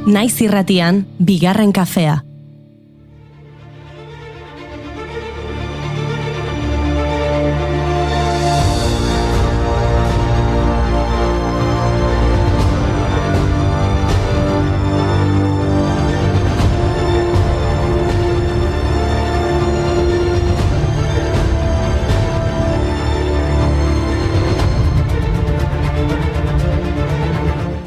Naiz irratian, bigarren kafea.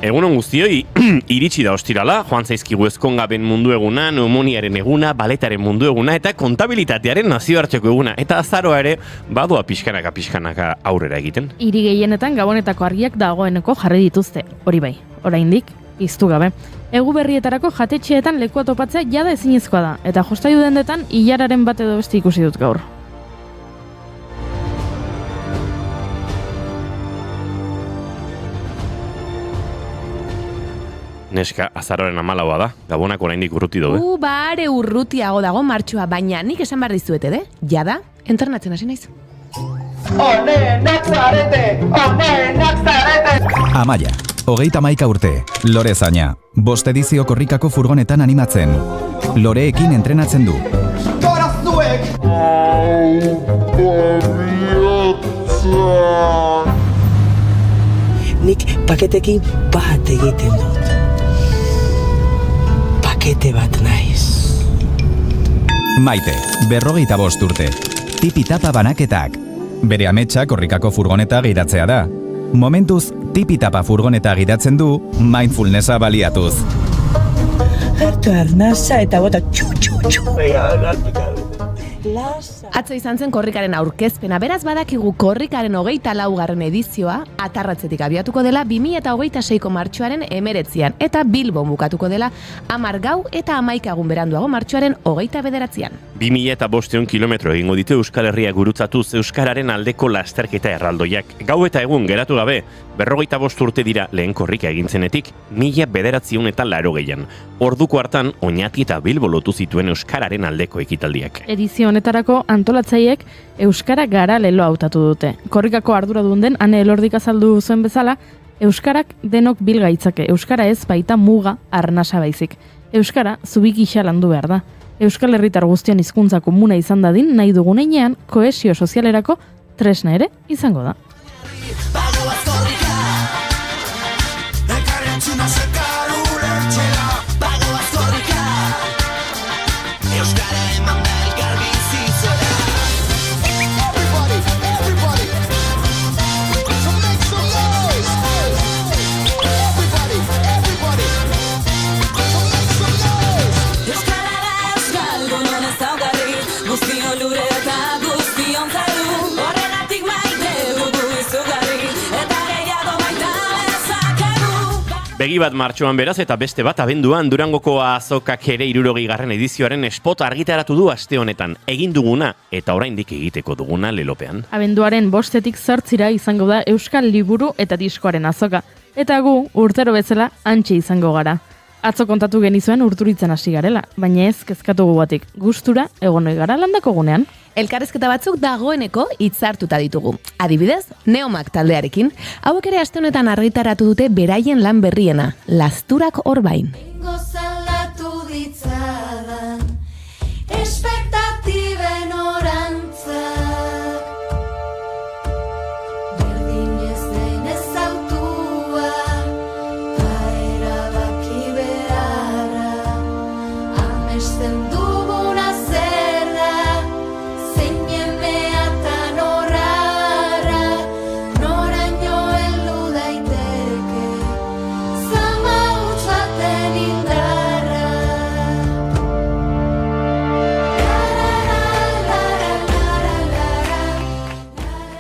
Egunon guztioi, iritsi da ostirala, joan zaizkigu ezkongaben mundu eguna, neumoniaren eguna, baletaren mundu eguna eta kontabilitatearen nazioarteko eguna. Eta azaroa ere, badoa pixkanaka aurrera egiten. Hiri gehienetan gabonetako argiak dagoeneko jarri dituzte, hori bai, oraindik, piztu gabe. Egu berrietarako jatetxeetan lekua topatzea jada ezinezkoa da, eta jostailu dendetan ilararen bat edo beste ikusi dut gaur. Neska, azaroaren 14 da, Gabonak oraindik urruti daude. Bare urrutiago dago martxoa, baina nik esan behar dizuet, jada, entrenatzen hasi naiz. Onenak zarete! Amaia, 31 urte, Lore zaina, 5 edizio korrikako furgonetan animatzen. Loreekin entrenatzen du. Gorazuek! Nik paketekin bat egiten dut. Pakete bat naiz. Maite, 55 urte, tipi-tapa banaketak. Bere ametsa korrikako furgoneta gidatzea da. Momentuz, tipi-tapa furgoneta gidatzen du, mindfulnessa baliatuz. Hartu arnasa eta bota txu. Atzo izan zen korrikaren aurkezpena, beraz badakigu korrikaren 24. edizioa atarratzetik abiatuko dela 2026ko martxoaren 19an eta Bilbon bukatuko dela 10 gau eta 11 egun beranduago martxoaren 29an. 2500 kilometro egingo ditu Euskal Herria gurutzatuz Euskararen aldeko lasterketa erraldoiak. Gau eta egun geratu gabe, 55 urte dira lehen korrika egintzenetik 1980an. Orduko hartan Oñati eta Bilbo lotu zituen Euskararen aldeko ekitaldiak. Edizio honetarako antolatzaileek Euskara gara lelo hautatu dute. Korrikako arduradun den Ane Elordik azaldu zuen bezala, Euskarak denok bilgaitzake. Euskara ez baita muga arnasa baizik. Euskara zubi gisa landu behar da. Euskal Herritar guztian hizkuntza komuna izan dadin nahi dugun heinean kohesio sozialerako tresna ere izango da. Begi bat martxoan beraz eta beste bat abenduan Durangoko azokak ere 60. edizioaren spot argitaratu du aste honetan. Egin duguna eta oraindik egiteko duguna lelopean. Abenduaren 5etik 8 izango da Euskal Liburu eta Diskoaren azoka. Eta gu, urtero bezala, hantxe izango gara. Atzo kontatu genizuen urturitzen hasi garela, baina ez kezkatu gubatik. Gustura, egon oi gara landako gunean. Elkarrezketa batzuk dagoeneko hitzartuta ditugu. Adibidez, Neomak taldearekin, hauek ere aste honetan argitaratu dute beraien lan berriena, Lasturak Orbain. Gozalatu ditzadan, espektatiben orantzak, berdin ez den ezautua, ta erabaki beharra, amesten duguna zer da, zeinen meatan horrara, noraino heldu daiteke, zama huts baten indarra.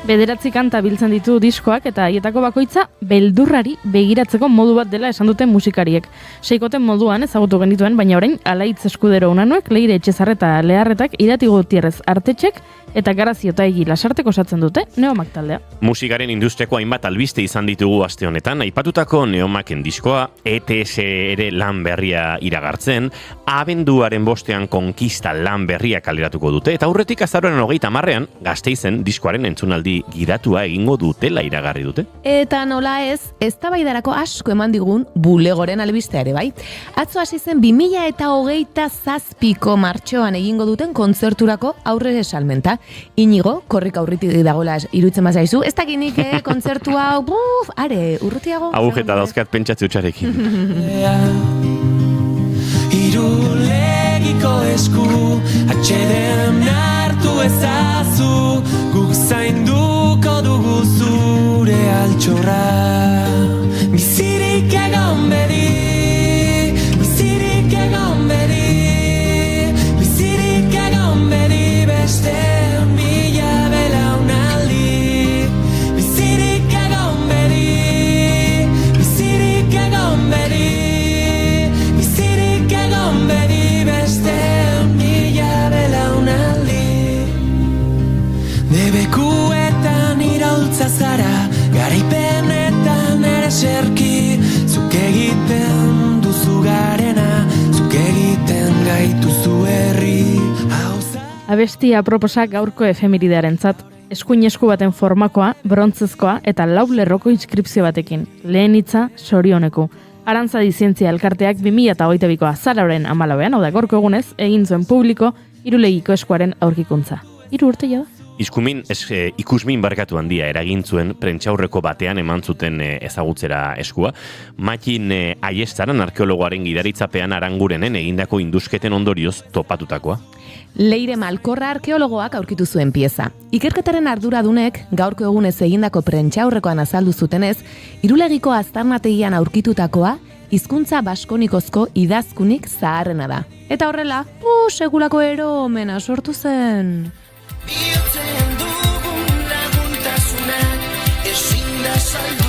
Bederatzi kanta biltzen ditu diskoak eta haietako bakoitza beldurrari begiratzeko modu bat dela esan duten musikariek. Seikoten moduan ezagutu genituen, baina orain Alaitz Eskudero Unanuek, Leire Etxezarreta Leharretak, Irati Gutierrez Artetxek eta Garazio Taigi Lasartek osatzen dute Neomak taldea. Musikaren industriako hainbat albiste izan ditugu aste honetan, aipatutako Neomaken diskoa, ETS ere lan berria iragartzen, abenduaren 5ean Konkista lan berria kaleratuko dute, eta aurretik azaroaren 30ean Gasteizen diskoaren entzunaldi hori gidatua egingo dutela iragarri dute. Eta nola ez, eztabaidarako asko eman digun bulegoren albistea ere bai. Atzo hasi zen 2027ko martxoan egingo duten kontzerturako aurre salmenta. Inigo, korrika urritik dagoela iruditzen bazaizu, ez dakinik kontzertu hau, are, urrutiago? Agujeta dauzkat pentsatze utxarekin. Irulegiko esku atxeden hartu ezazu, guk zainduko dugu zure altxorra. Bizirik egon bedi, bizirik egon bedi, bizirik egon bedi beste mila belaunaldi. Bizirik egon bedi, bizirik egon bedi, bizirik egon bedi beste mila belaunaldi. Debekuetan iraultza zara, garaipenetan ere serki, zuk egiten duzu garena, zuk egiten gaituzu herri. Abesti aproposak gaurko efemeridearentzat. Eskuin esku baten formakoa, brontzezkoa eta lau lerroko inskripzio batekin. Lehen hitza sorioneku. Arantzadi Zientzia Elkarteak 2022ko azaroaren 14, hau da gorko egunez, egin zuen publiko Irulegiko eskuaren aurkikuntza. 3 urte da? Ikusmin barkatu handia eragin zuen prentsaurreko batean eman zuten ezagutzera eskua. Matin Aiestaran arkeologoaren gidaritzapean Arangurenen egindako indusketen ondorioz topatutakoa. Leire Malkorra arkeologoak aurkitu zuen pieza. Ikerketaren arduradunek gaurko egunez egindako prentsaurrekoan azaldu zutenez, Irulegiko aztarnategian aurkitutakoa hizkuntza baskonikozko idazkunik zaharrena da. Eta horrela, sekulako eromena sortu zen. Bihotzean dugun laguntasunak ezin da saldu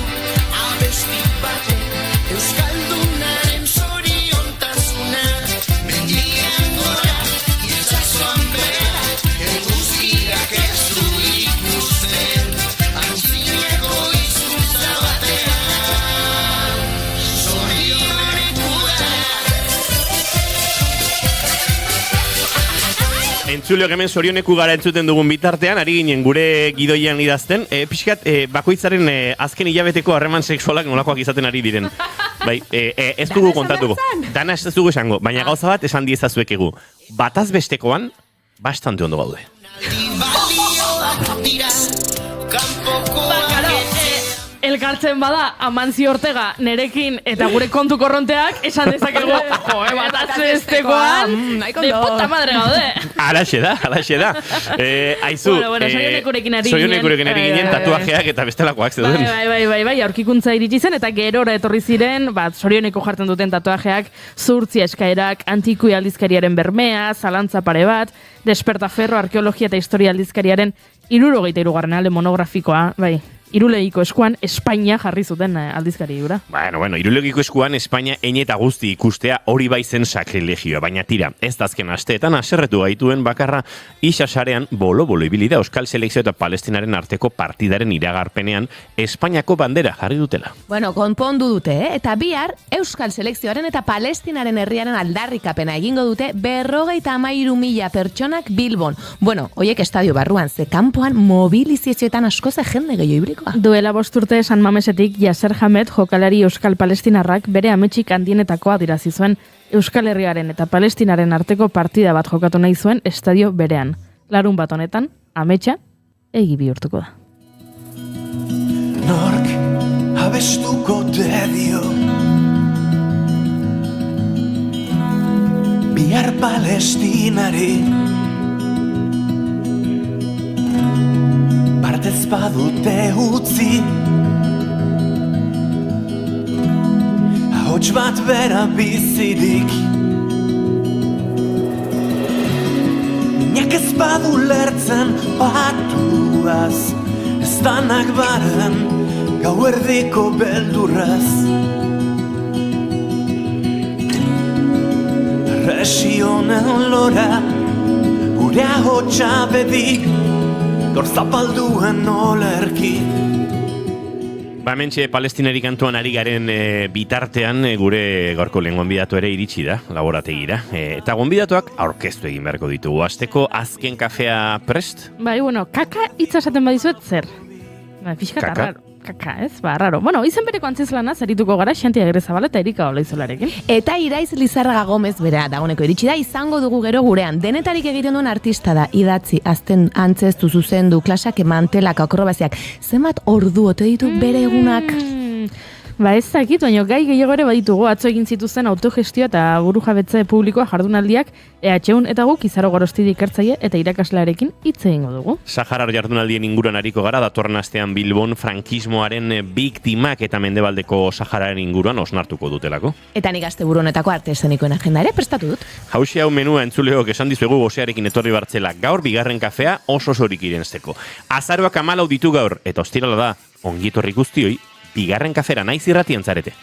abesti batek euskaldunaren zoriontasunak mendian gora itsasoan behera eguzkiak ez du ikusten antzinako hizkuntza batean zorionekua. Entzuleok hemen zorioneku gara entzuten dugun bitartean, ari ginen gure gidoian idazten, pixkat bakoitzaren azken hilabeteko harreman sexualak nolakoak izaten ari diren. Bai, ez dugu kontatuko. Dana ez dugu esango, baina gauza bat esan diezazuekegu. Bataz bestekoan, bastante ondo gaude. Elkartzen bada Amancio Ortega nerekin eta gure kontu korronteak esan dezakegu bataz bestekoan de puta madre gaude. Alaxe da. Aizu, zorionekurekin ari ginen tatuajeak eta bestelakoak zeuden. Bai, aurkikuntza iritsi zen eta gerora etorri ziren, zorioneko jartzen duten tatuajeak, zurtzia eskaerak, antikui aldizkariaren bermea, zalantza pare bat, despertaferro arkeologia eta historia aldizkariaren 73. ale monografikoa, bai. Irulegiko eskuan Espainia jarri zuten aldizkari gura. Bueno, Irulegiko eskuan Espainia ein eta guzti ikustea hori bai zen sakrilegioa, baina tira, ez dazken asteetan haserretu gaituen bakarra isasarean bolo-bolo ibili da Euskal Selekzio eta Palestinaren arteko partidaren iragarpenean Espainiako bandera jarri dutela. Bueno, konpondu dute, eta bihar Euskal Selekzioaren eta Palestinaren herriaren aldarrikapena egingo dute 53.000 pertsonak Bilbon. Bueno, hoiek estadio barruan, ze kanpoan mobilizazioetan askoze jende gehiago ibili. Duela 5 urte San Mamesetik Yasser Hamed jokalari Euskal Palestinarrak bere ametsik handienetakoa adirazi zuen Euskal Herriaren eta Palestinaren arteko partida bat jokatu nahi zuen estadio berean. Larun bat honetan, ametsa egi bihurtuko da. Nork abestuko te dio bihar Palestinari partez badute utzi ahots bat bera bizirik minak ez badu lertzen batuaz ez danak baren gauerdiko beldurraz Resionen lora gure ahotsa bedi Gaur zapalduen olerki. Hementxe Palestinari kantuan ari garen bitartean gure gaurko lehen gonbidatu ere iritsi da, laborategira. Eta gonbidatuak aurkeztu egin beharko ditugu. Azteko azken kafea prest? Bai, kaka hitza esaten badizuet zer? Pixka Kaka? raro. Kaka, ez? Raro. Izen bereko antzezlana zarituko gara Xanti Agrezabala eta Erika Olaizolarekin. Eta Iraiz Lizarraga Gomez bera dagoneko iritsi da, izango dugu gero gurean. Denetarik egiten duen artista da, idatzi, azten antzeztu zuzendu, klasak emantelak, akrobaziak. Zenbat ordu ote ditu bere egunak? Ez dakit, baina gai gehiago ere baditugu. Atzo egin zituzten autogestio eta burujabetze publikoa jardunaldiak EHUn eta guk Izaro Gorostidi ikertzaile eta irakaslearekin hitz egingo dugu. Saharar jardunaldien inguruan ariko gara, datorren astean Bilbon frankismoaren biktimak eta mendebaldeko Sahararen inguruan osnartuko dutelako. Eta nik asteburu honetako arte eszenikoen agenda ere prestatu dut. Hauxe hau menua entzuleok esan dizuegu gosearekin etorri bartzela. Gaur bigarren kafea oso sorik irensteko. Azaroak 14 ditu gaur eta ostirala da ongi etorri guztioi. Bigarren kafera naiz irratian zarete.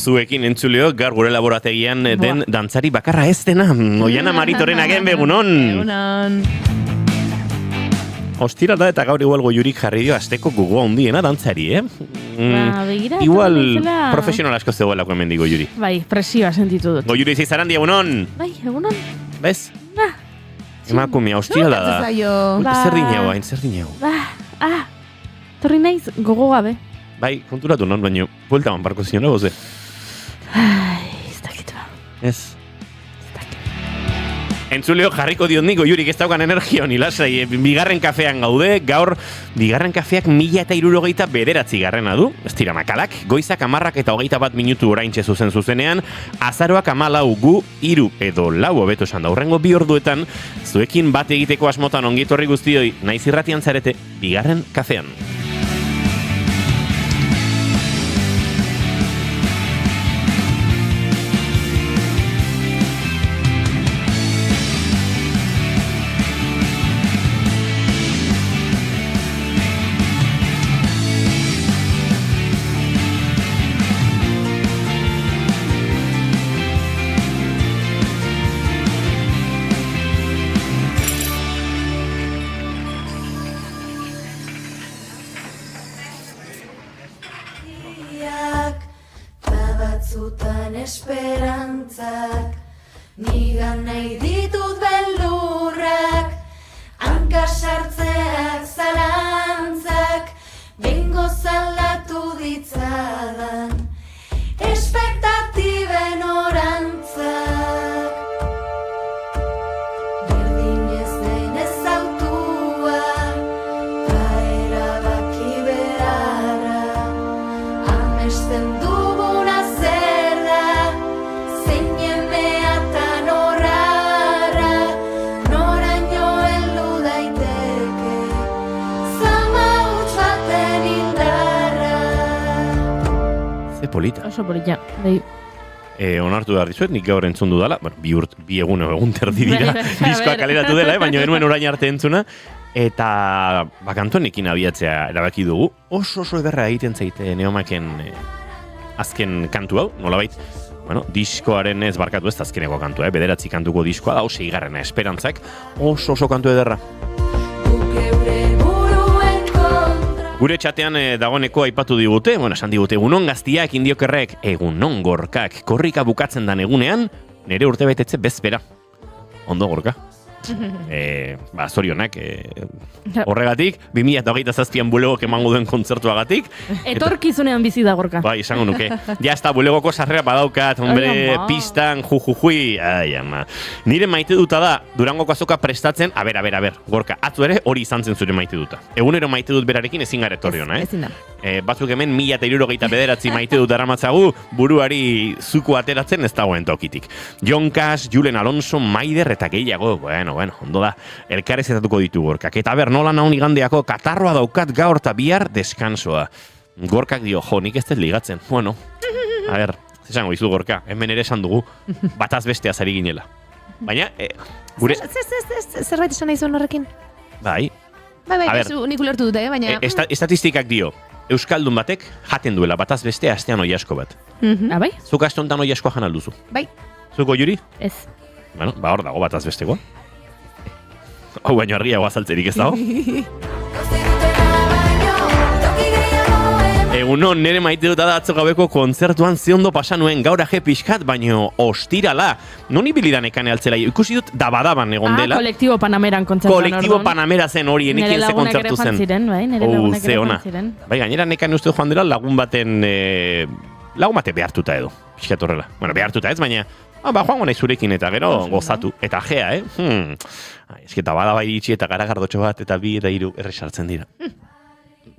Zuekin entzuleo, gaur gure laborategian den dantzari bakarra ez dena. Oiana Maritoren agen begunon. Egunon. Ostira da eta gaur igual goiurik jarri dio asteko gogoa handiena dantzari, Begira, igual bezala. profesional asko zegoelako hemen digo goiuri. Bai, presioa sentitu dut. Goiuri Zizarandi, egunon. Bai, egunon. Bez? Emakumea, ostira da. Zer dinau, hain zer dinau. Torri naiz gogo gabe. Bai, konturatu non, baino, buelta man barko zion, goze. Ez dakit ba. Ez. Entzuleo jarriko diot nik goiurik ez daukan energia honi lasai, bigarren kafean gaude, gaur bigarren kafeak 1069 garrena du, ez tira makalak, goizak 10 eta 21 minutu oraintxe zuzenean, azaroak 14 gu 3 edo 4 hobeto esan da, hurrengo 2 orduetan, zuekin bat egiteko asmotan ongi etorri guztioi, naiz irratian zarete, bigarren kafean. Esperantzak, nigan nahi ditut beldurrak, hanka sartzeak zalantzak, bengo zaldatu ditzadan, espektatiben orantzak. Berdin ez denez autua, ta erabaki beharra, amesten duguna zer da, zeinen beatan horrara, noraino heldu daiteke, zama huts baten indarra. Ze polita. Oso polita. Bai. Onartu behar dizuet, nik gaur entzun dudala, bi egun terdi dira, diskoa kaleratu dela, baina genuen orain arte entzuna, eta kantuanekin abiatzea erabaki dugu, oso ederra egiten zaite Neomaken azken kantu hau, nolabait, diskoaren ez barkatu ez azkeneko kantua, 9 kantuko diskoa da, 6. Esperantzak, oso kantu ederra. Gure txatean dagoeneko aipatu digute, esan digute, egunon gaztiak, indiokerrek, egunon gorkak, korrika bukatzen dan egunean, nire urte betetze bezpera. Ondo gorka. Zorionak, horregatik, 2027an bulegok emango duen kontzertuagatik. Etorkizunean bizi da gorka. Bai, esango nuke. Ja, ez da, bulegoko sarrera badaukat, hombre, pistan, jujujui, ai, ama. Nire maite duta da, Durangoko azoka prestatzen, a ber, gorka, atzu ere hori izan zen zure maite duta. Egunero maite dut berarekin ezin gara etorri hona, Ezin da. Batzuk hemen 1069 maite dut daramatzagu, buruari zuku ateratzen ez dagoen tokitik. Jon Kas, Julen Alonso, Maider eta gehiago, bueno, ondo da, elkarrezetatuko ditu Gorkak. Eta nola naun igandeako katarroa daukat gaur eta bihar deskansoa. Gorkak dio, nik ez dut ligatzen. Bueno, esango izu Gorka, hemen ere esan dugu, bataz bestea zari ginela. Baina, gure... Zerbait esan nahi zuen horrekin? Bai, nik ulertu dute, baina... Estatistikak dio, Euskaldun batek jaten duela bataz bestea astean oiasko bat. Bai? Zuk aste honetan oiaskoa jan alduzu. Bai. Zuko Juri? Ez. Bueno, hor dago bataz bestekoa. Hau baino argiago azaltzerik ez dago. Egunon, nire maite dut da atzo gabeko kontzertuan ze ondo pasa nuen gaur aje pixkat, baino ostirala. Non ibilidan ekane altzela, ikusi dut dabadaban egon dela. Kolektibo Panameran kontzertuan. Kolektibo Panamera zen hori, enekin ze kontzertu zen. Nire lagunak ere fan ziren. Bai, gainera nekane uste joan dela lagun baten behartuta edo, pixkat horrela. Bueno, behartuta ez, baina joango nahi zurekin eta gero gozatu. Eta ajea, Ez que dabadaba iritsi eta garagardotxo bat eta bi eta hiru erresartzen dira.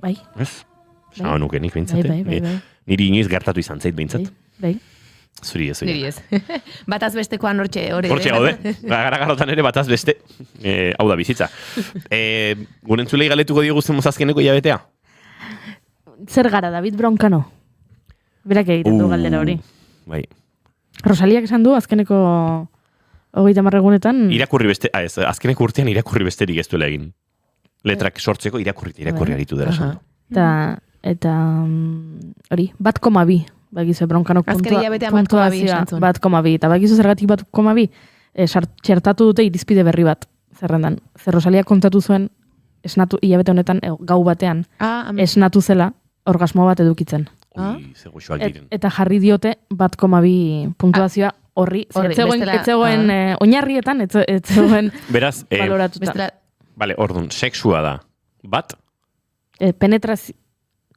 Bai. Ez? Esan nuke nik behintzat. Niri inoiz gertatu izan zait behintzat. Bai. Zuri ez. Niri ez. Bataz bestekoan hortxe gaude. Garagarotan ere bataz beste. Hau da bizitza. Guren zulei galetuko diogu zen mozazkeneko hilabetea? Zer gara, David Broncano? Berak egiten du galdera hori. Bai. Rosaliak esan du azkeneko 30 egunetan... Azkeneko urtean irakurri besterik ez duela egin. Letrak sortzeko irakurri aritu dela esan du. Eta hori, 1,2 bagizu Broncanok puntuazioa 1,2 eta bagizu zergatik 1,2 txertatu dute irizpide berri bat zerrendan. Zer Rosalia kontatu zuen esnatu hilabete honetan gau batean esnatu zela orgasmo bat edukitzen. Eta jarri diote 1,2 puntuazioa horri etzegoen oinarrietan etzegoen baloratuta. Bale, ordun, sexua da bat? Penetrazio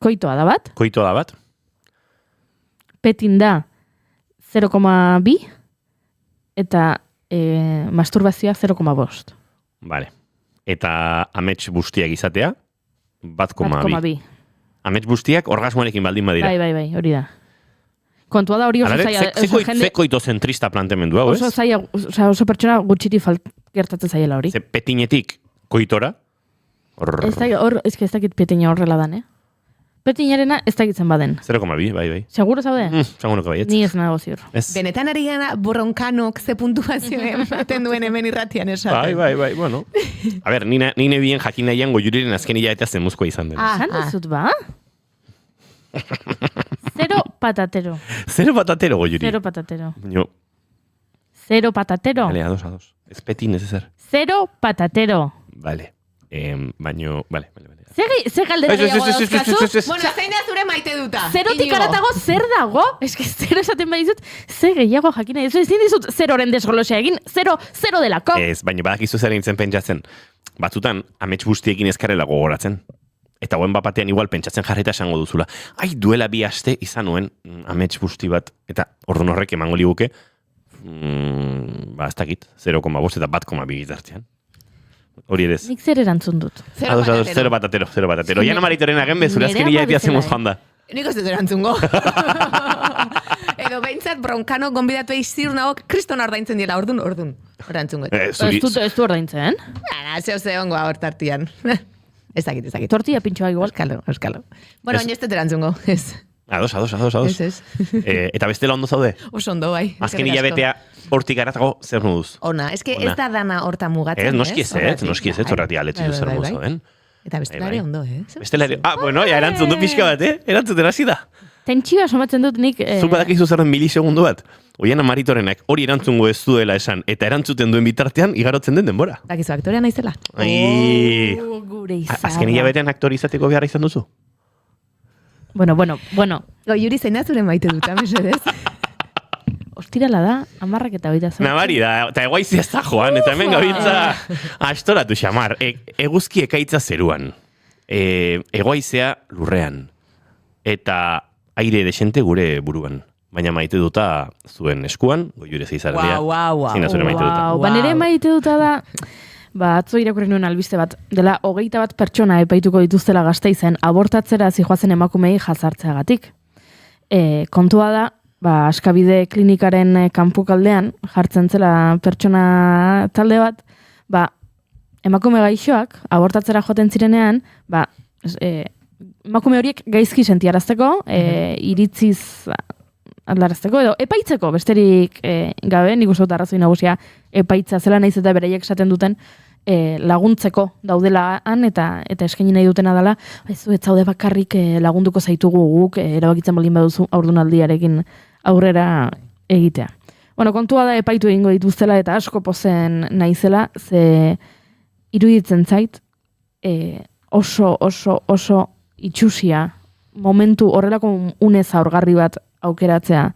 koitoa da bat? Koitoa da bat? Petin da 0,2 eta masturbazioa 0,5. Vale. Eta amets bustiak izatea? 1,2. Amets bustiak orgasmoarekin baldin badira. Bai, hori da. Kontua da hori oso zaila. Ze koitozentrista planteamendu hau, ez? Oso zaila, oso pertsona gutxiri gertatzen zaiela hori. Ze petinetik koitora? Ez dakit petina horrela dan, Petinarena ez dakitzen baden. 0,2, bai. Seguro zaude? Seguruko baietz. Ni ez nago ziur. Benetan ari gana Broncanok ze puntuazio ematen duen hemen irratian esaten. Bai, bueno. A ber, nine bien jakin nahian Goiuriren azken hilabetea zemuzkoa izan dela. Esan dizut ba? 0 patatero. 0 patatero, Goiuri. 0 patatero. Jo. 0 patatero. Vale, ados. Ez petin, ez ezer. 0 patatero. Vale. Baino, vale. Ze galdera gehiago dauzkazu? Bueno, zein da zure maite duta? Zerotik aratago zer dago? Ez que zero esaten badizut, ze gehiago jakina. Ez dizut zeroren desgolosea egin, zero delako. Ez, baina badakizu zer nintzen pentsatzen. Batzutan, amets guztiekin ezkarela gogoratzen. Eta guen bapatean igual pentsatzen jarreta esango duzula. Duela 2 aste izan nuen amets guzti bat. Eta orduan horrek emango liguke, ez dakit, 0,5 eta 1,2 gizartean. Hori edez. Nik zer erantzun dut. 0 patatero. Iana Maritoren agen bezura azken hilaitea zemuz joan da. Nik ez dut erantzungo. Edo behintzat Broncano gonbidatu izir nago kriston ordaintzen dira, ordun. Erantzungo. Ez du ordaintzen? Zeo ongoa hortartian. Ez dakit. Tortilla pintxoa igual. Euskalo. Bueno, oin ez dut erantzungo, ez. Ados. Ez. Eta bestela ondo zaude? Oso ondo, bai. Azken hilabetea hortik aratago zer moduz? Ona, ez da dana horta mugatzen, ez? Noski ez, horretik aletzi du zer mozoen. Eta bestela ere ondo, ez? Bestela ere, bueno, erantzun du pixka bat, erantzuten hasi da. Tentsioa somatzen dut nik... Zuk badakizu zerren milisegundu bat? Oiana Maritorenak hori erantzungo ez duela esan, eta erantzuten duen bitartean igarotzen den denbora. Dakizu, aktorea naizela. Gure izarra. Azken hilabetean aktori izateko beharra izan duzu? Bueno. Goiuri zein da zure maite dut, mesedez? Ostirala da, 10:08. Nabari da, eta eguaizi ez da joan, eta hemen gabiltza astoratu xamar. Eguzki ekaitza zeruan, eguaizea lurrean, eta aire desente gure buruan. Baina maite duta zuen eskuan, Goiure Zeizarrelea. Zina zure maite duta. Nere maite duta da... atzo irakurri nuen albiste bat, dela 21 pertsona epaituko dituztela Gasteizen abortatzera zijoazen emakumei jazartzeagatik. Kontua da, Askabide klinikaren kanpokaldean jartzen zela pertsona talde bat, emakume gaixoak abortatzera joaten zirenean, emakume horiek gaizki sentiarazteko, iritziz aldarazteko, edo epaitzeko, besterik gabe, nik uste dut arrazoi nagusia epaitza zela naiz eta beraiek esaten duten laguntzeko daudela han, eta eskaini nahi dutena dela, ez zaude bakarrik lagunduko zaitugu guk, erabakitzen baldin baduzu aurdunaldiarekin aurrera egitea. Bueno, kontua da epaitu egingo dituztela eta asko pozen naizela, ze iruditzen zait oso itxusia momentu horrelako une zaurgarri bat aukeratzea,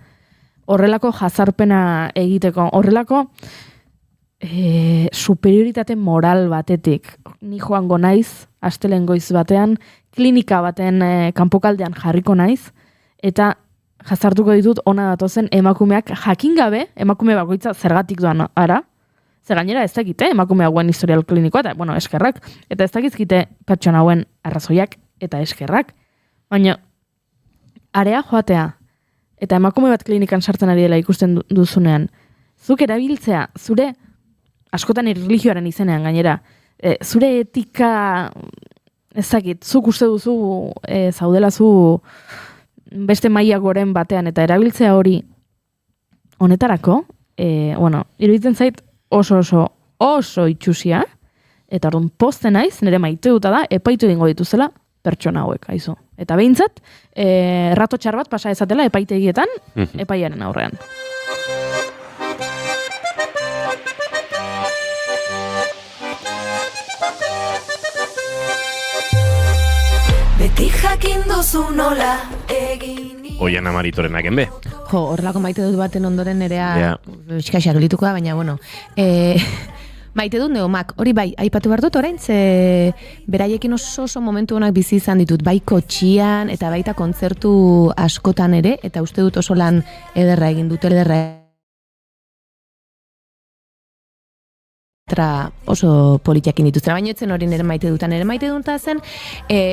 horrelako jazarpena egiteko, horrelako superioritate moral batetik. Ni joango naiz, astelen goiz batean, klinika baten kanpokaldean jarriko naiz, eta jazartuko ditut ona datozen emakumeak jakin gabe, emakume bakoitza zergatik doan ara, ze gainera ez dakite emakume hauen historial klinikoa, eta, eskerrak, eta ez dakizkite pertsona hauen arrazoiak eta eskerrak. Baina, area joatea, eta emakume bat klinikan sartzen ari dela ikusten duzunean, zuk erabiltzea, zure, askotan erlijioaren izenean gainera, zure etika, ez dakit, zuk uste duzu, zaudela zu beste maila goren batean, eta erabiltzea hori honetarako, iruditzen zait oso itxusia, eta orduan posten naiz, nire maite duta da, epaitu egingo dituzela pertsona hauek, aizu. Eta behintzat, rato txar bat pasa ezatela epaitegietan, epaiaren aurrean. Beti jakin duzu nola egin. Oiana Maritorenak enbe. Horrelako maite dut baten ondoren nerea eskaxak gelituko da, baina maite dut neomak, hori bai, aipatu behar dut orain, ze beraiekin oso momentu honak bizi izan ditut, bai kotxian eta baita kontzertu askotan ere, eta uste dut oso lan ederra egin dut, oso politiakin dituzten, baina etzen hori nire maite duta zen,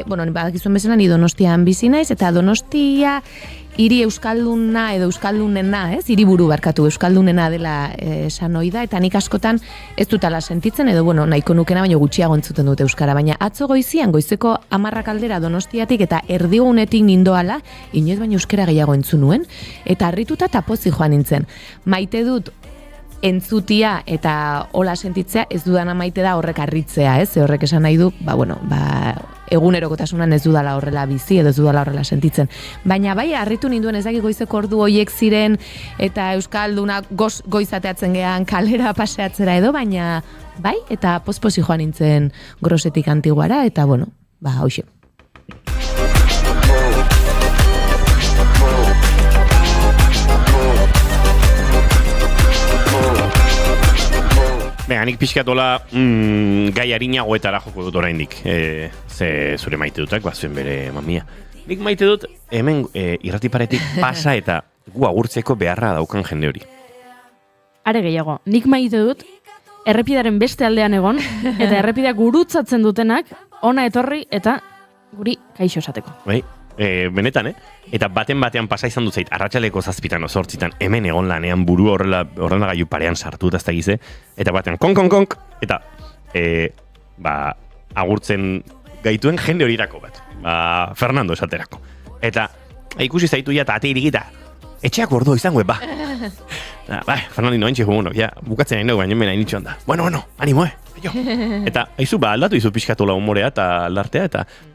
badakizuen bezala ni Donostian bizi naiz, eta Donostia hiri euskalduna edo euskaldunena, hiriburu barkatu euskaldunena dela esan ohi da, eta nik askotan ez dut ala sentitzen, edo nahiko nukena baino gutxiago entzuten dut euskara, baina atzo goizeko 10 aldera Donostiatik eta erdigunetik nindoala, inoiz baino euskara gehiago entzun nuen, eta harrituta eta pozik joan nintzen. Maite dut entzutia eta hola sentitzea ez dudana maite da horrek harritzea, ze horrek esan nahi du, egunerokotasunan ez dudala horrela bizi edo ez dudala horrela sentitzen. Baina bai, harritu ninduen ezagik goizeko ordu hoiek ziren eta euskalduna goizateatzen gean kalera paseatzera edo, baina bai, eta posposi joan nintzen Grosetik Antiguara, eta hoxe. Nik pixkatola gai harinagoetara joko dut oraindik, ze zure maite dutak, zuen bere mamia. Nik maite dut hemen irratiparetik pasa eta gu agurtzeko beharra daukan jende hori. Are gehiago, nik maite dut errepidaren beste aldean egon, eta errepidea gurutzatzen dutenak ona etorri eta guri kaixo esateko. Bai, benetan, Eta batean pasa izan dut zait, arratsaleko 7 o 8 hemen egon lanean buru ordenagailu parean sartu eta ez da gize, eta batean konk, eta agurtzen gaituen jende horirako bat, Fernando esaterako. Eta ikusi zaitu ja, eta ate irikita, etxeak ordu izango, Fernandino, bukatzen nahi nago, baina hemen hain itxoan da. Bueno, animo, Eta aldatu izu pixkatola humorea eta aldartea,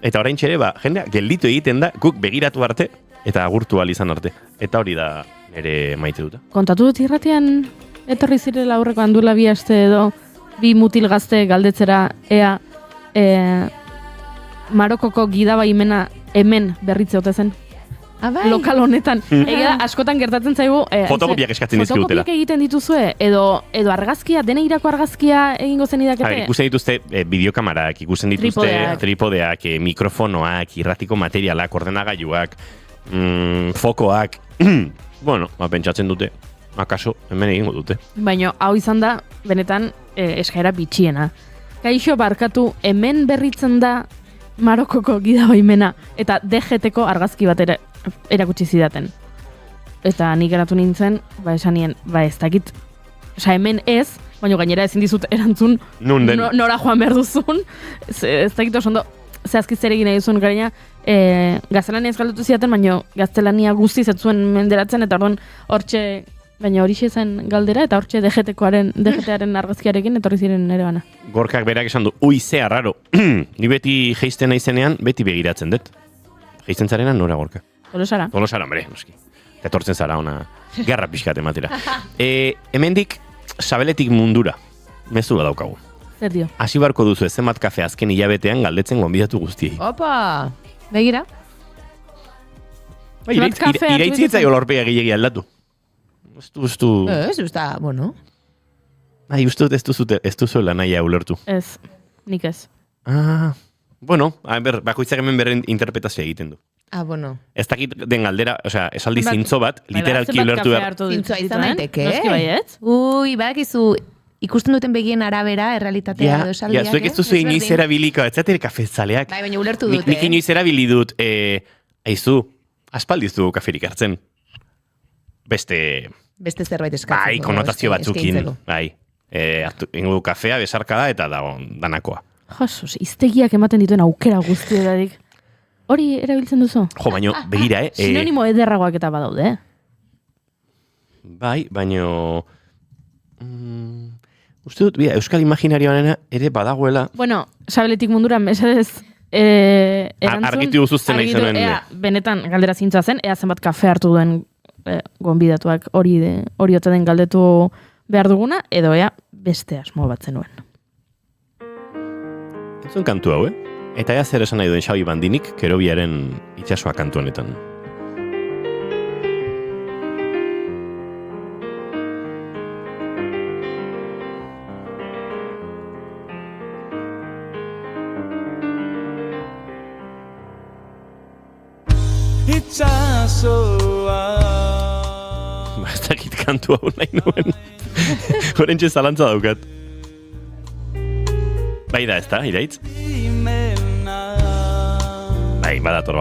eta orain txere, jendea gelditu egiten da, guk begiratu arte, eta agurtu izan arte. Eta hori da nire maite duta. Kontatu dut irratian etorri zirela aurreko handula 2 aste edo 2 mutil gazte galdetzera ea Marokoko gidabaimena hemen berritze ote zen. Lokal honetan. Egia da, askotan gertatzen zaigu... Fotokopiak eskatzen dizkigutela. Fotokopiak egiten dituzue, edo argazkia, dene irako argazkia egingo zen idakete? Ikusten dituzte bideokamarak, ikusten dituzte tripodeak, mikrofonoak, irratiko materialak, ordenagailuak, fokoak... pentsatzen dute, akaso, hemen egingo dute. Baina, hau izan da, benetan, eskaera bitxiena. Kaixo barkatu, hemen berritzen da Marokoko gidabaimena eta DGT-ko argazki bat erakutsi zidaten. Eta nik geratu nintzen, esanien, ez dakit, hemen ez, baina gainera ezin dizut erantzun nora joan behar duzun, ez dakit oso ondo, zehazki zer egin nahi duzun, gaina gaztelania ez galdutu zidaten, baina gaztelania guztiz ez zuen menderatzen, eta orduan hortxe, baina horixe zen galdera, eta hortxe DGT-aren argazkiarekin etorri ziren ere bana. Gorkak berak esan du, zea raro, ni beti geisten naizenean, beti begiratzen dut. Geisten zarena nora Gorka? Tolosara, hombre, noski. Etortzen zara ona gerra pixkat ematera. Hemendik Sabeletik mundura, mezu bat daukagu. Zer dio? Hasi barko duzu zenbat kafe azken hilabetean galdetzen gonbidatu guztiei. Opa, begira. Iraitzietzaio lorpega gilegi aldatu. Ustu... Usta, bueno. Uste dut ez duzuela nahia ulertu. Ez, nik ez. Bueno, bakoitzak hemen berren interpretazioa egiten du. Bueno. Ez dakit den galdera, esaldi zintzo bat, literalki ulertu behar. Zintzoa izan daiteke, Noski baiet? Badakizu, ikusten duten begien arabera, errealitatea edo esaldiak. Zuek ez duzu inoiz erabiliko, ez zaten kafezaleak. Baina ulertu dute. Nik inoiz erabili dut, aizu, aspaldiz du kaferik hartzen. Beste zerbait eskatzen. Konotazio batzukin. Ingo du kafea, besarkada eta danakoa. Josus, iztegiak ematen dituen aukera guztietatik. Hori erabiltzen duzu? Baina, begira, sinonimo ederragoak eta badaude, Bai, baina... uste dut, Euskal Imaginarioan ere badagoela... Bueno, Sabeletik mundura, mesedez, erantzun... Argitu guzuzten nahi zenuen. Benetan, galdera zintza zen, ea zenbat kafe hartu duen gonbidatuak hori ote den galdetu behar duguna, edo beste asmo bat zenuen. Entzun kantu hau, Eta ea zer esan nahi duen Xabi Bandinik, Kerobiaren itxasoa kantu honetan. Itxasoa Ez dakit kantu hau nahi nuen. Horentxe zalantza daukat. Bai da ez da, iraitz? Bai, badator.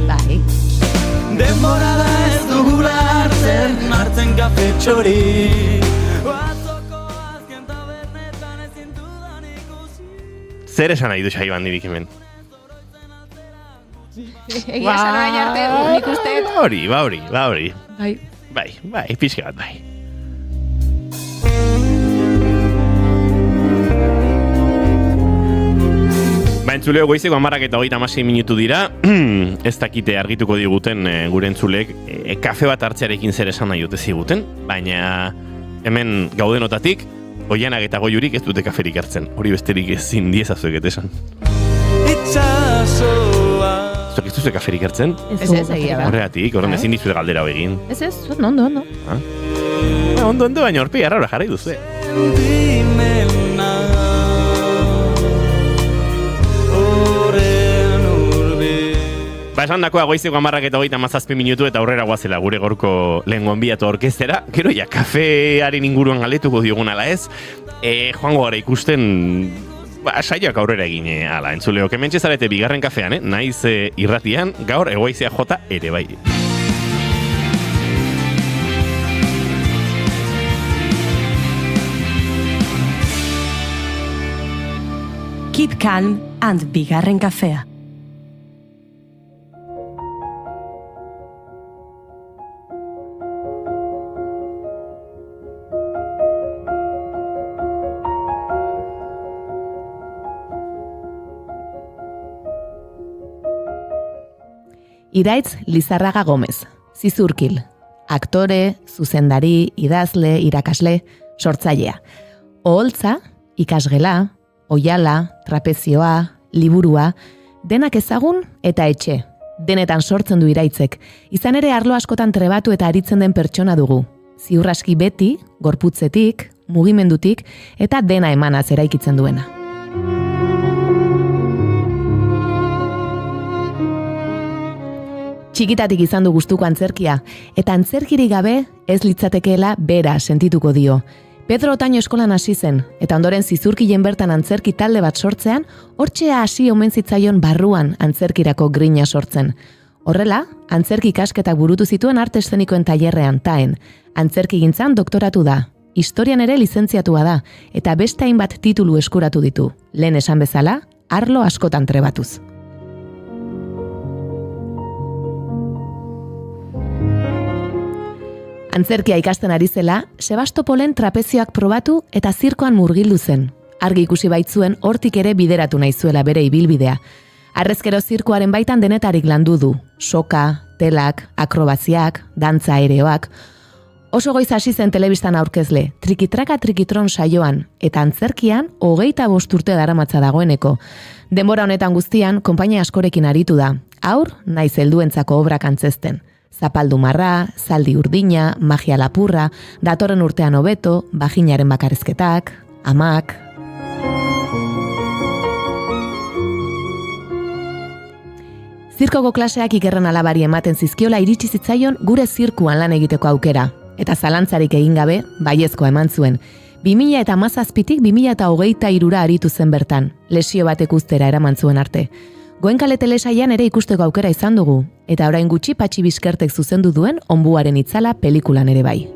Bai. Denbora da ez dugula hartzen kafe txori. Zer esan nahi du Xabi Bandinik hemen? Egia esan orain arte, nik uste. Hori. Bai. Bai, pixka bat, bai. Entzuleo goizeko 10:36 minutu dira, ez dakite argituko diguten gure entzulek kafe bat hartzearekin zer esan nahi dute ziguten, baina hemen gaudenotatik, Oianak eta Goiurik ez dute kaferik hartzen, hori besterik ezin diezazuek esan. Zuek ez dute kaferik hartzen? Ez, egia da. Horregatik, horren ezin dizute galdera hau egin. Ez, ondo. Ondo, baina horpegi arraura jarri duzu, Esan dakoa goizeko 10:37 minutu eta aurrera guazela gure gorko lehen gonbidatu orkestera. Gero kafearen inguruan galdetuko diogun ala ez. Joango gara ikusten saioak aurrera egin ala. Entzuleo, kementxe zarete bigarren kafean, naiz irratian, gaur egoizea jota ere bai. Keep calm and bigarren kafea. Iraitz Lizarraga Gomez, Zizurkil. Aktore, zuzendari, idazle, irakasle, sortzailea. Oholtza, ikasgela, oiala, trapezioa, liburua, denak ezagun eta etxe. Denetan sortzen du Iraitzek. Izan ere arlo askotan trebatu eta aritzen den pertsona dugu. Ziurraski beti, gorputzetik, mugimendutik eta dena emanaz eraikitzen duena. Txikitatik izan du gustuko antzerkia, eta antzerkirik gabe ez litzatekeela bera sentituko dio. Pedro Otaño eskolan hasi zen, eta ondoren Zizurkilen bertan antzerki talde bat sortzean, hortxea hasi omen zitzaion barruan antzerkirako grina sortzen. Horrela, antzerki ikasketak burutu zituen arte eszenikoen tailerrean taen. Antzerkigintzan doktoratu da, historian ere lizentziatua da, eta beste hainbat titulu eskuratu ditu. Lehen esan bezala, arlo askotan trebatuz. Antzerkia ikasten ari zela, Sebastopolen trapezioak probatu eta zirkoan murgildu zen. Argi ikusi baitzuen hortik ere bideratu nahi zuela bere ibilbidea. Harrezkero zirkoaren baitan denetarik landu du. Soka, telak, akrobaziak, dantza aereoak. Oso goiz hasi zen telebistan aurkezle, trikitraka trikitron saioan, eta antzerkian 25 urte daramatza dagoeneko. Denbora honetan guztian, konpainia askorekin aritu da. Haur, naiz helduentzako obrak antzezten. Zapaldu marra, zaldi urdina, magia lapurra, datorren urtean hobeto, bajinaren bakarrizketak, amak. Zirkoko klaseak Ikerren alabari ematen zizkiola iritsi zitzaion gure zirkuan lan egiteko aukera. Eta zalantzarik egin gabe, baiezkoa eman zuen. 2017tik 2023ra aritu zen bertan, lesio batek ustera eraman zuen arte. Goenkale telesailan ere ikusteko aukera izan dugu, eta orain gutxi Patxi Bizkertek zuzendu duen Onbuaren itzala pelikulan ere bai.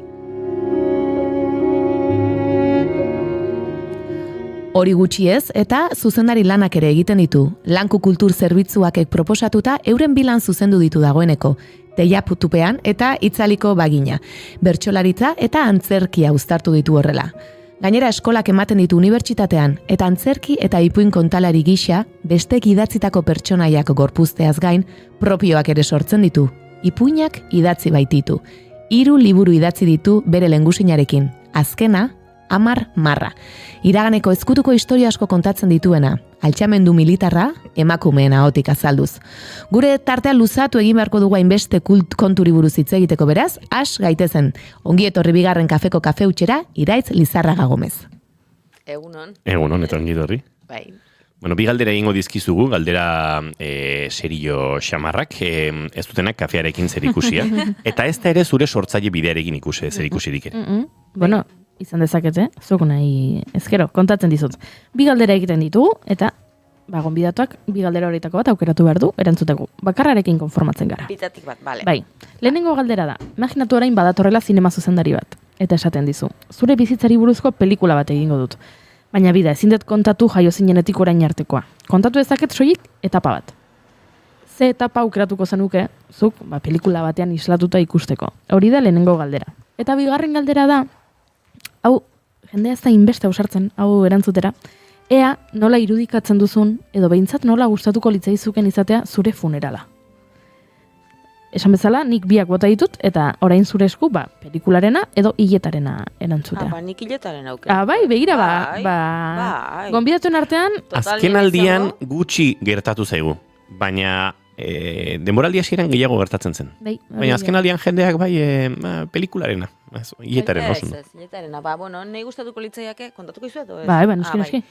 Hori gutxi ez, eta zuzendari lanak ere egiten ditu. Lanku kultur zerbitzuakek proposatuta euren bilan zuzendu ditu dagoeneko. Teia putupean eta itzaliko bagina. Bertsolaritza eta antzerkia uztartu ditu horrela. Gainera eskolak ematen ditu unibertsitatean, eta antzerki eta ipuin kontalari gisa, bestek idatzitako pertsonaiak gorpuzteaz gain, propioak ere sortzen ditu. Ipuinak idatzi baititu. 3 liburu idatzi ditu bere lehengusinarekin. Azkena, 10 marra. Iraganeko ezkutuko historia asko kontatzen dituena. Altxamendu militarra, emakumeen ahotik azalduz. Gure tartea luzatu egin beharko dugu hainbeste konturi buruz hitz egiteko beraz, has gaitezen. Ongi etorri bigarren kafeko kafe utxera, Iraitz Lizarraga Gomez. Egunon. Egunon, eta ongi etorri. Bai. Bueno, bi galdera egingo dizkizugu, galdera serio xamarrak, ez dutenak kafearekin zerikusia, eta ez da ere zure sortzaile bidearekin zerikusirik ere. Bueno, izan dezakete, zuk nahi ezkero, kontatzen dizut. Bi galdera egiten ditugu, eta gonbidatuak bi galdera horietako bat aukeratu behar du, erantzuteko. Bakarrarekin konformatzen gara. Bitatik bat, bale. Bai, lehenengo galdera da, imaginatu orain badatorrela zinema zuzendari bat, eta esaten dizu, zure bizitzari buruzko pelikula bat egingo dut. Baina bida, ezin dut kontatu jaio zinenetik orain artekoa. Kontatu ezaket soilik etapa bat. Ze etapa aukeratuko zenuke, zuk pelikula batean islatuta ikusteko. Hori da lehenengo galdera. Eta bigarren galdera da, hau, jendea ez da inbeste ausartzen, hau erantzutera, ea nola irudikatzen duzun, edo behintzat nola gustatuko litzaizuken izatea zure funerala. Esan bezala, nik biak bota ditut, eta orain zure esku, pelikularena edo hiletarena erantzutea. Nik hiletaren aukera. Bai, begira, gonbidatuen artean... Azken aldian gutxi gertatu zaigu, baina denboraldi hasieran gehiago gertatzen zen. Baina azken aldian jendeak pelikularena, hiletaren osun. Ez, hiletarena. Bueno, nahi gustatuko litzaiake, kontatuko izuet? Noski.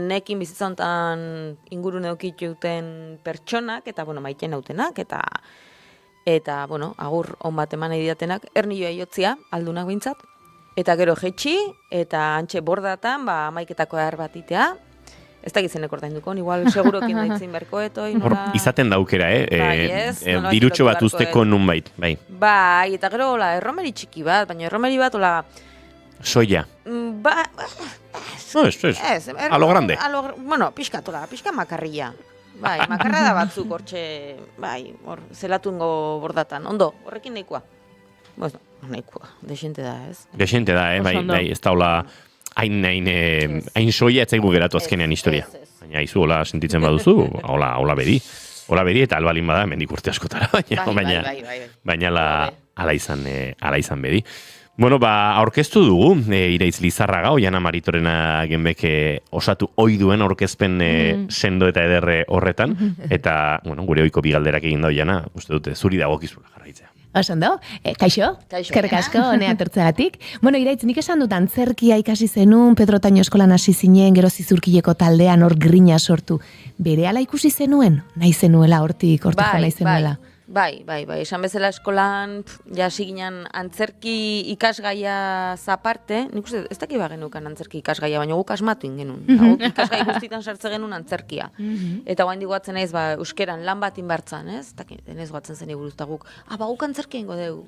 Nekin bizitza hontan ingurune okituten pertsonak, eta, maiten nautenak, eta, agur on bat eman edidatenak, ernioa iotzia, aldunak bintzat, eta gero jetxi, eta antxe bordatan, maiketako ehar bat itea, ez da gizenek ordainduko, igual segurokin daitzin berko, izaten daukera, dirutxo bat usteko nunbait, bai. Bai, eta gero, erromeri txiki bat, baina erromeri bat, soia. Ez, a lo grande. Pixka makarria. Bai, makarra da batzuk hortxe, zelatungo bordatan. Ondo, horrekin nahikoa. Nahikoa, desente da, ez? Desente da, bai, ez da hola... Hain soia etzaigu geratu azkenean historia. Baina izu hola sentitzen baduzu, hola bedi. Hola bedi eta albalin bada mendik urte askotara. Baina ala izan bedi. Bueno, aurkeztu dugu, Iraitz Lizarraga, Oiana Maritorena genbeke osatu ohi duen aurkezpen sendo eta ederre horretan. Eta, gure ohiko bigalderak egin da, Oiana, uste dute, zuri dagokizula jarraitzea. Osondo, kaixo, eskerrik asko, honea tertzegatik. Iraitz, nik esan dut antzerkia ikasi zenun, Pedro Otaño eskolan hasi zinen, gero Zizurkileko taldean hor grina sortu. Berehala ikusi zenuen? Nahi zenuela hortik nahi zenuela? Bai, esan bezala eskolan, ja hasi ginen antzerki ikasgaia zaparte, nik uste, ez dakit bagenukan antzerki ikasgaia, baina guk asmatu ingenun. Guk ikasgai guztietan sartze genuen antzerkia. Eta guain diguatzen naiz, euskeran lan bat inbartzan, ez? Denez guatzen zen iguruz, eta guk, guk antzerkia ingo dugu.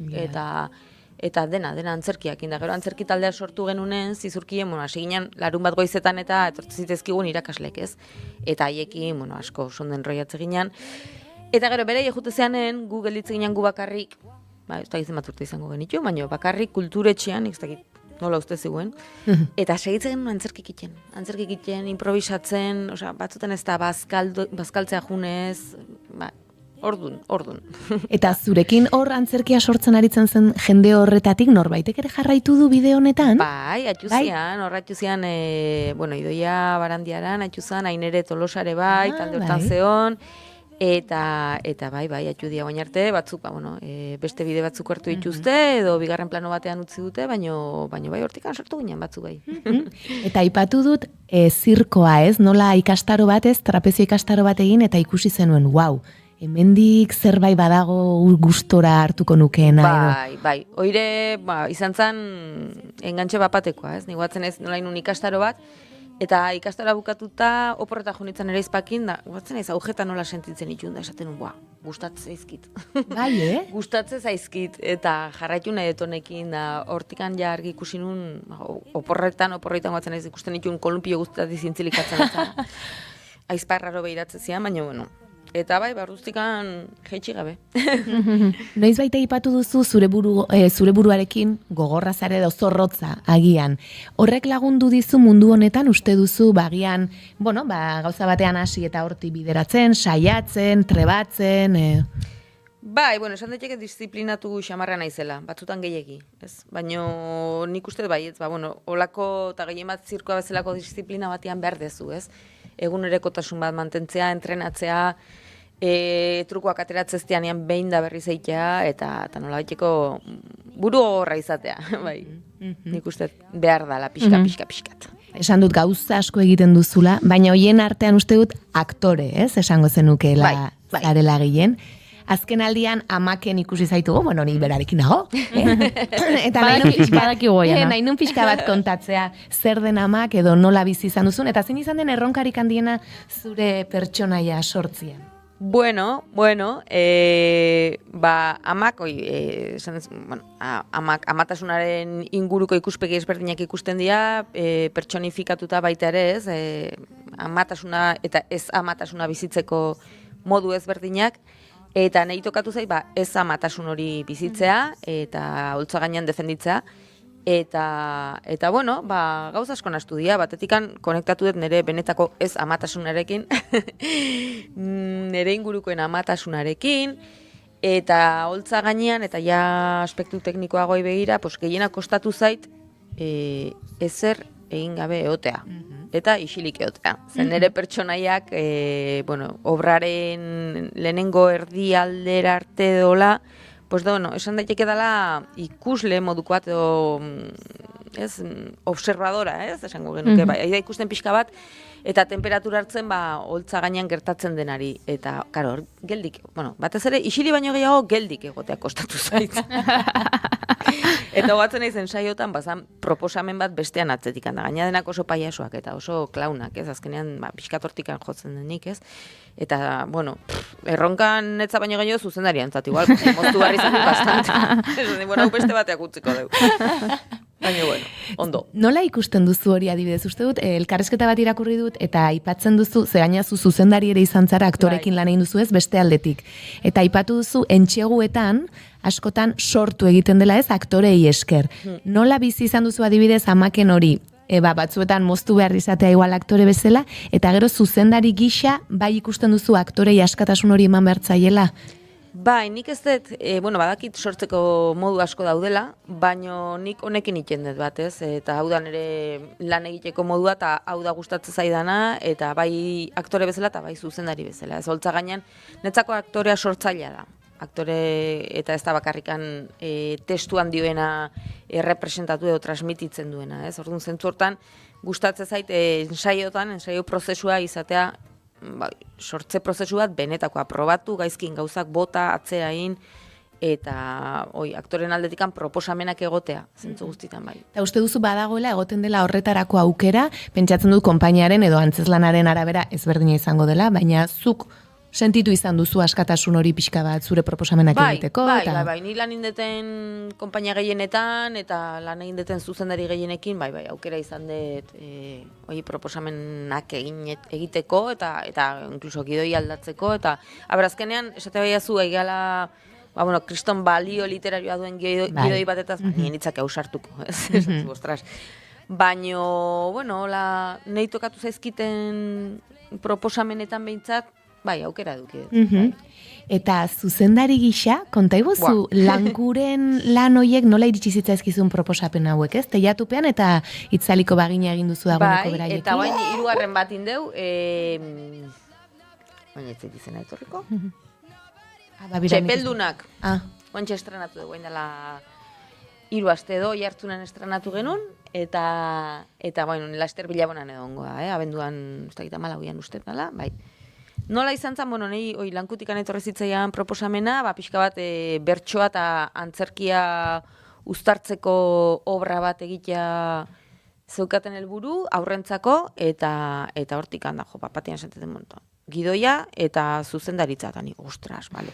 Eta dena antzerkiak, inda gero antzerki taldea sortu genunen, zizurkien, hasi ginen larun bat goizetan eta etortzen zitezkigun irakaslek, ez? Eta haiekin, asko sonden roiatze ginen. Eta gero, bere jute zeanen, gu gelditzen ginen gu bakarrik, ez da gizien bat urte izango genitu, baina bakarrik kulturetxean, ez dakit nola uste ziguen, eta segitzen genuen antzerkik iten, improvisatzen, batzutan ez da bazkaltzea junez, ordun. Eta zurekin hor antzerkia sortzen aritzen zen jende horretatik norbaitek ere jarraitu du bideo honetan? Bai, atxuzian, Idoia Barandiaran, atxuzan, Ainere Tolosare bai, talde hortan zeon, eta bai, atxudia guain arte, batzuk, beste bide batzuk hartu dituzte, edo bigarren plano batean utzi dute, baina bai hortikan sortu ginen batzuk bai. Eta aipatu dut, zirkoa ez, nola ikastaro bat ez, trapezio ikastaro bat egin, eta ikusi zenuen, hemendik zerbait badago gustora hartuko nukeena. Bai, oire, izan zen engantxe bapatekoa, ez, niguatzen ez nola inun ikastaro bat, eta ikastara bukatuta oporreta junitzen ere izpakin, guatzen ez agujeta nola sentitzen itxun, da esaten gustatzen zaizkit. Bai, Gustatzen zaizkit, eta jarraitu nahi detonekin, da hortikan ja argi ikusi nun, oporretan guatzen ez ikusten itxun kolumpio guztatik zintzilikatzen eta aizparraro behiratzen zian, baina eta bai, barruztikan jeitsi gabe. Noiz baita ipatu duzu zure buruarekin gogorra zare edo zorrotza agian. Horrek lagundu dizu mundu honetan uste duzu bagian, gauza batean hasi eta horti bideratzen, saiatzen, trebatzen... Bai, esan daiteke disiplinatu xamarra naizela, batzutan gehiegi, ez? Baina nik uste bai, ez, olako eta gehien bat zirkoa bezalako disiplina batian behar dezu, ez? Egunerekotasun bat mantentzea, entrenatzea, trukoak ateratzezteanean behin da berriz eitea, eta nola baiteko buru horra izatea, bai. Nik uste behar dala, pixkat. Esan dut gauza asko egiten duzula, baina hoien artean uste dut aktore, ez? Esango zenukeela zarela gehien. Azken aldian amaken ikusi zaitugu, ni berarekin nago. Eta nahi nun pixka bat kontatzea zer den amak edo nola bizi izan duzun, eta zein izan den erronkarik handiena zure pertsonaia sortzian. Amak amatasunaren inguruko ikuspegi ezberdinak ikusten dira, pertsonifikatuta baita ere ez, amatasuna eta ez amatasuna bizitzeko modu ezberdinak, eta nahi tokatu zait, ez amatasun hori bizitzea, eta holtza gainean defenditzea, eta gauza asko nahastu dira, batetikan konektatu dut nire benetako ez amatasunarekin, nire ingurukoen amatasunarekin, eta holtza gainean, eta ja aspektu teknikoagoi begira, gehiena kostatu zait, ezer egin gabe egotea. Eta isilik egotea. Zen nire pertsonaiak, obraren lehenengo erdi aldera arte dola, esan daiteke dela ikusle moduko bat, observadora, esango genuke, da ikusten pixka bat, eta temperatura hartzen, holtza gainean gertatzen denari. Eta, karo, geldik, batez ere, isili baino gehiago geldik egotea kostatu zait. Eta hogatzen naizen saiotan, proposamen bat bestean atzetik handa. Gaina denak oso paiasoak eta oso klaunak, ez? Azkenean, pixkatortikan jotzen denik, ez? Eta, erronkan netza baino gehiago zuzendari antzat, igual, moztu barri zen bastante. Hau beste bateak utziko dugu. Baina, ondo. Nola ikusten duzu hori adibidez? Uste dut, elkarrezketa bat irakurri dut, eta aipatzen duzu, ze gaina zuzendari ere izan zara aktorekin lan egin duzu ez, beste aldetik. Eta aipatu duzu, entxeguetan, askotan sortu egiten dela ez, aktorei esker. Nola bizi izan duzu adibidez amaken hori? Batzuetan moztu behar izatea igual aktore bezala, eta gero zuzendari gisa, bai ikusten duzu aktorei askatasun hori eman behartzaiela? Bai, nik ez dut, badakit sortzeko modu asko daudela, baino nik honekin iten dut bat, ez? Eta hau da nire lan egiteko modua, eta hau da gustatzen zaidana, eta bai aktore bezala, eta bai zuzendari bezala. Ez holtza gainean, netzako aktorea sortzailea da. Aktore eta ez da bakarrikan testuan dioena errepresentatu edo transmititzen duena, ez? Orduan zentzu hortan, gustatzen zait ensaio prozesua izatea bai, sortze prozesu bat benetakoa probatu, gaizkin gauzak bota, atzerain, eta aktoren aldetikan proposamenak egotea, zentzu guztitan bai. Eta uste duzu badagoela egoten dela horretarako aukera, pentsatzen dut konpainiaren edo antzeslanaren arabera ezberdina izango dela, baina zuk sentitu izan duzu askatasun hori pixka bat zure proposamenak egiteko? Bai, ni lan indeten konpainia gehienetan, eta lan indeten zuzendari gehienekin, bai, aukera izan dut proposamenak egiteko, eta inkluso gidoi aldatzeko, eta azkenean, esate baiazu, egala, kriston balio literarioa duen gidoi batetaz, nien hitzak ausartuko, ez, ostras. Baino, nahi tokatu zaizkiten proposamenetan behintzat, bai, aukera eduki. Eta zuzendari gisa, konta iguzu, lankuren lan hoiek nola iritsi zitzaizkizun proposapen hauek, ez? Teiatupean eta itzaliko bagina egin duzu dagoeneko beraiekin. Eta bain, 3. bat indeu, baina ez izena etorriko. Txepeldunak. Oantxe estrenatu dugu, dela 3 aste edo, jartzunan estrenatu genuen, eta laster bilabonan edo ongoa, abenduan, ez dakita malauian uste dela, bai. Nola izan zen, nahi lankutikan etorri zitzaian proposamena, pixka bat bertsoa eta antzerkia uztartzeko obra bat egitea zeukaten helburu aurrentzako, eta hortik handa, patian esateten monto. Gidoia eta zuzendaritza, eta ostras, bale.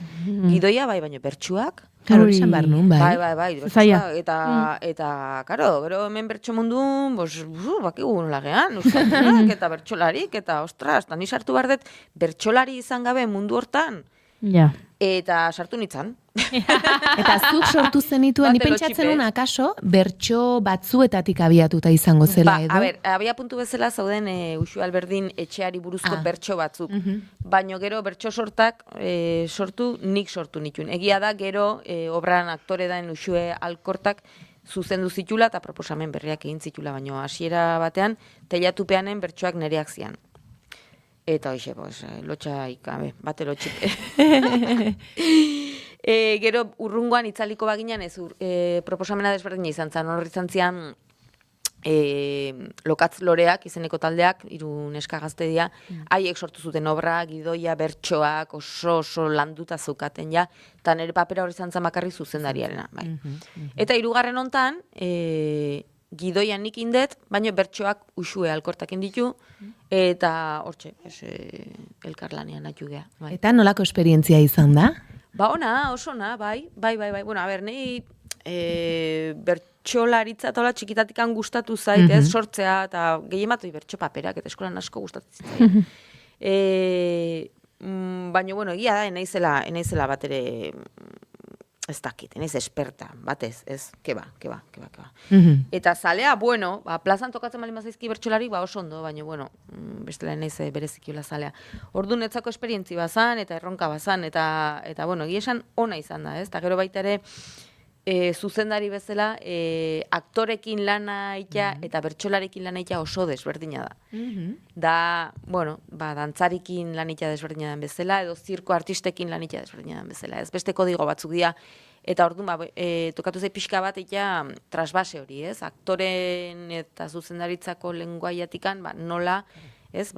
Gidoia, bai, baino bertsuak. Karo, esan behar nun, bai. Bai, bertsuak, eta, karo, gero hemen bertso mundun, bakigu nolagean, eta bertsolarik, eta ostras, eta ni sartu behar dut, bertsolari izan gabe mundu hortan, eta sartu nintzen. Eta zuk sortu zenituen, ni pentsatzen un akaso, bertso batzuetatik abiatuta izango zela edo? Abia puntu bezala zauden Uxu Alberdin etxeari buruzko bertso batzuk. Baino gero bertso sortak nik sortu nituen. Egia da gero obran aktore daen Uxue Alkortak zuzendu zitula eta proposamen berriak egin zitula, baino hasiera batean teilatupeanen bertsoak nereak zian. Eta hoxe, lotxaik, bate lotxik. Gero urrungoan itzaliko baginan ez proposamena desberdina izan zen, horri izan zian Lokatz Loreak izeneko taldeak, 3 neska gazte dira, haiek sortu zuten obra, gidoia, bertsoak, oso landuta zeukaten ja, eta nire papera horri izan zen bakarri zuzendariarena. Eta 3. hontan, gidoian nik indet, baina bertsoak Uxue Alkortak inditu, eta hortxe, elkarlanean atu gea. Eta nolako esperientzia izan da? Oso ona, bai. Bueno, nahi bertxolaritza eta hola txikitatikan gustatu zait, ez, sortzea, eta gehien bat bertxo paperak, eta eskolan asko gustatzen zitzaidan. Baina, egia da, enaizela bat ere, ez dakit, enaiz esperta, batez, ez, keba. Eta zalea, plazan tokatzen bali mazaizki bertxolari, oso ondo, baina, bestela enaiz berezikiola zalea. Orduan netzako esperientzi bazan, eta erronka bazan, eta egia esan ona izan da, ez, eta gero baita ere, zuzendari bezala, aktorekin lana itea eta bertxolarekin lana itea oso desberdina da. Dantzarikin lan itea desberdina den bezala, edo zirko artistekin lan itea desberdina den bezala. Ez beste kodigo batzuk dira, eta orduan, tokatu zei pixka bat itea trasbase hori, ez? Aktoren eta zuzendaritzako lenguaiatikan, nola, ez,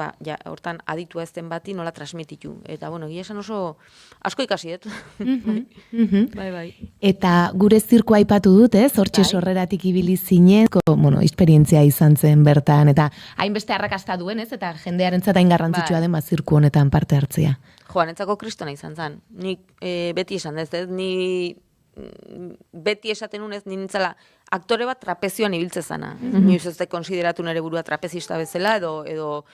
hortan aditua ezten bati nola transmititu. Eta, egia esan oso asko ikasi, Bai. Eta gure zirkoa aipatu dut, ez? Hortxe sorreratik ibili zinen, esperientzia izan zen bertan, eta hainbeste arrakasta duen, ez? Eta jendearentzat hain garrantzitsua den zirku honetan parte hartzea. Joanetzako kristona izan zen. Nik beti esan ez, ni beti esaten unez nintzala aktore bat trapezioan ibiltze zana. Ni ez da konsideratu nere burua trapezista bezala edo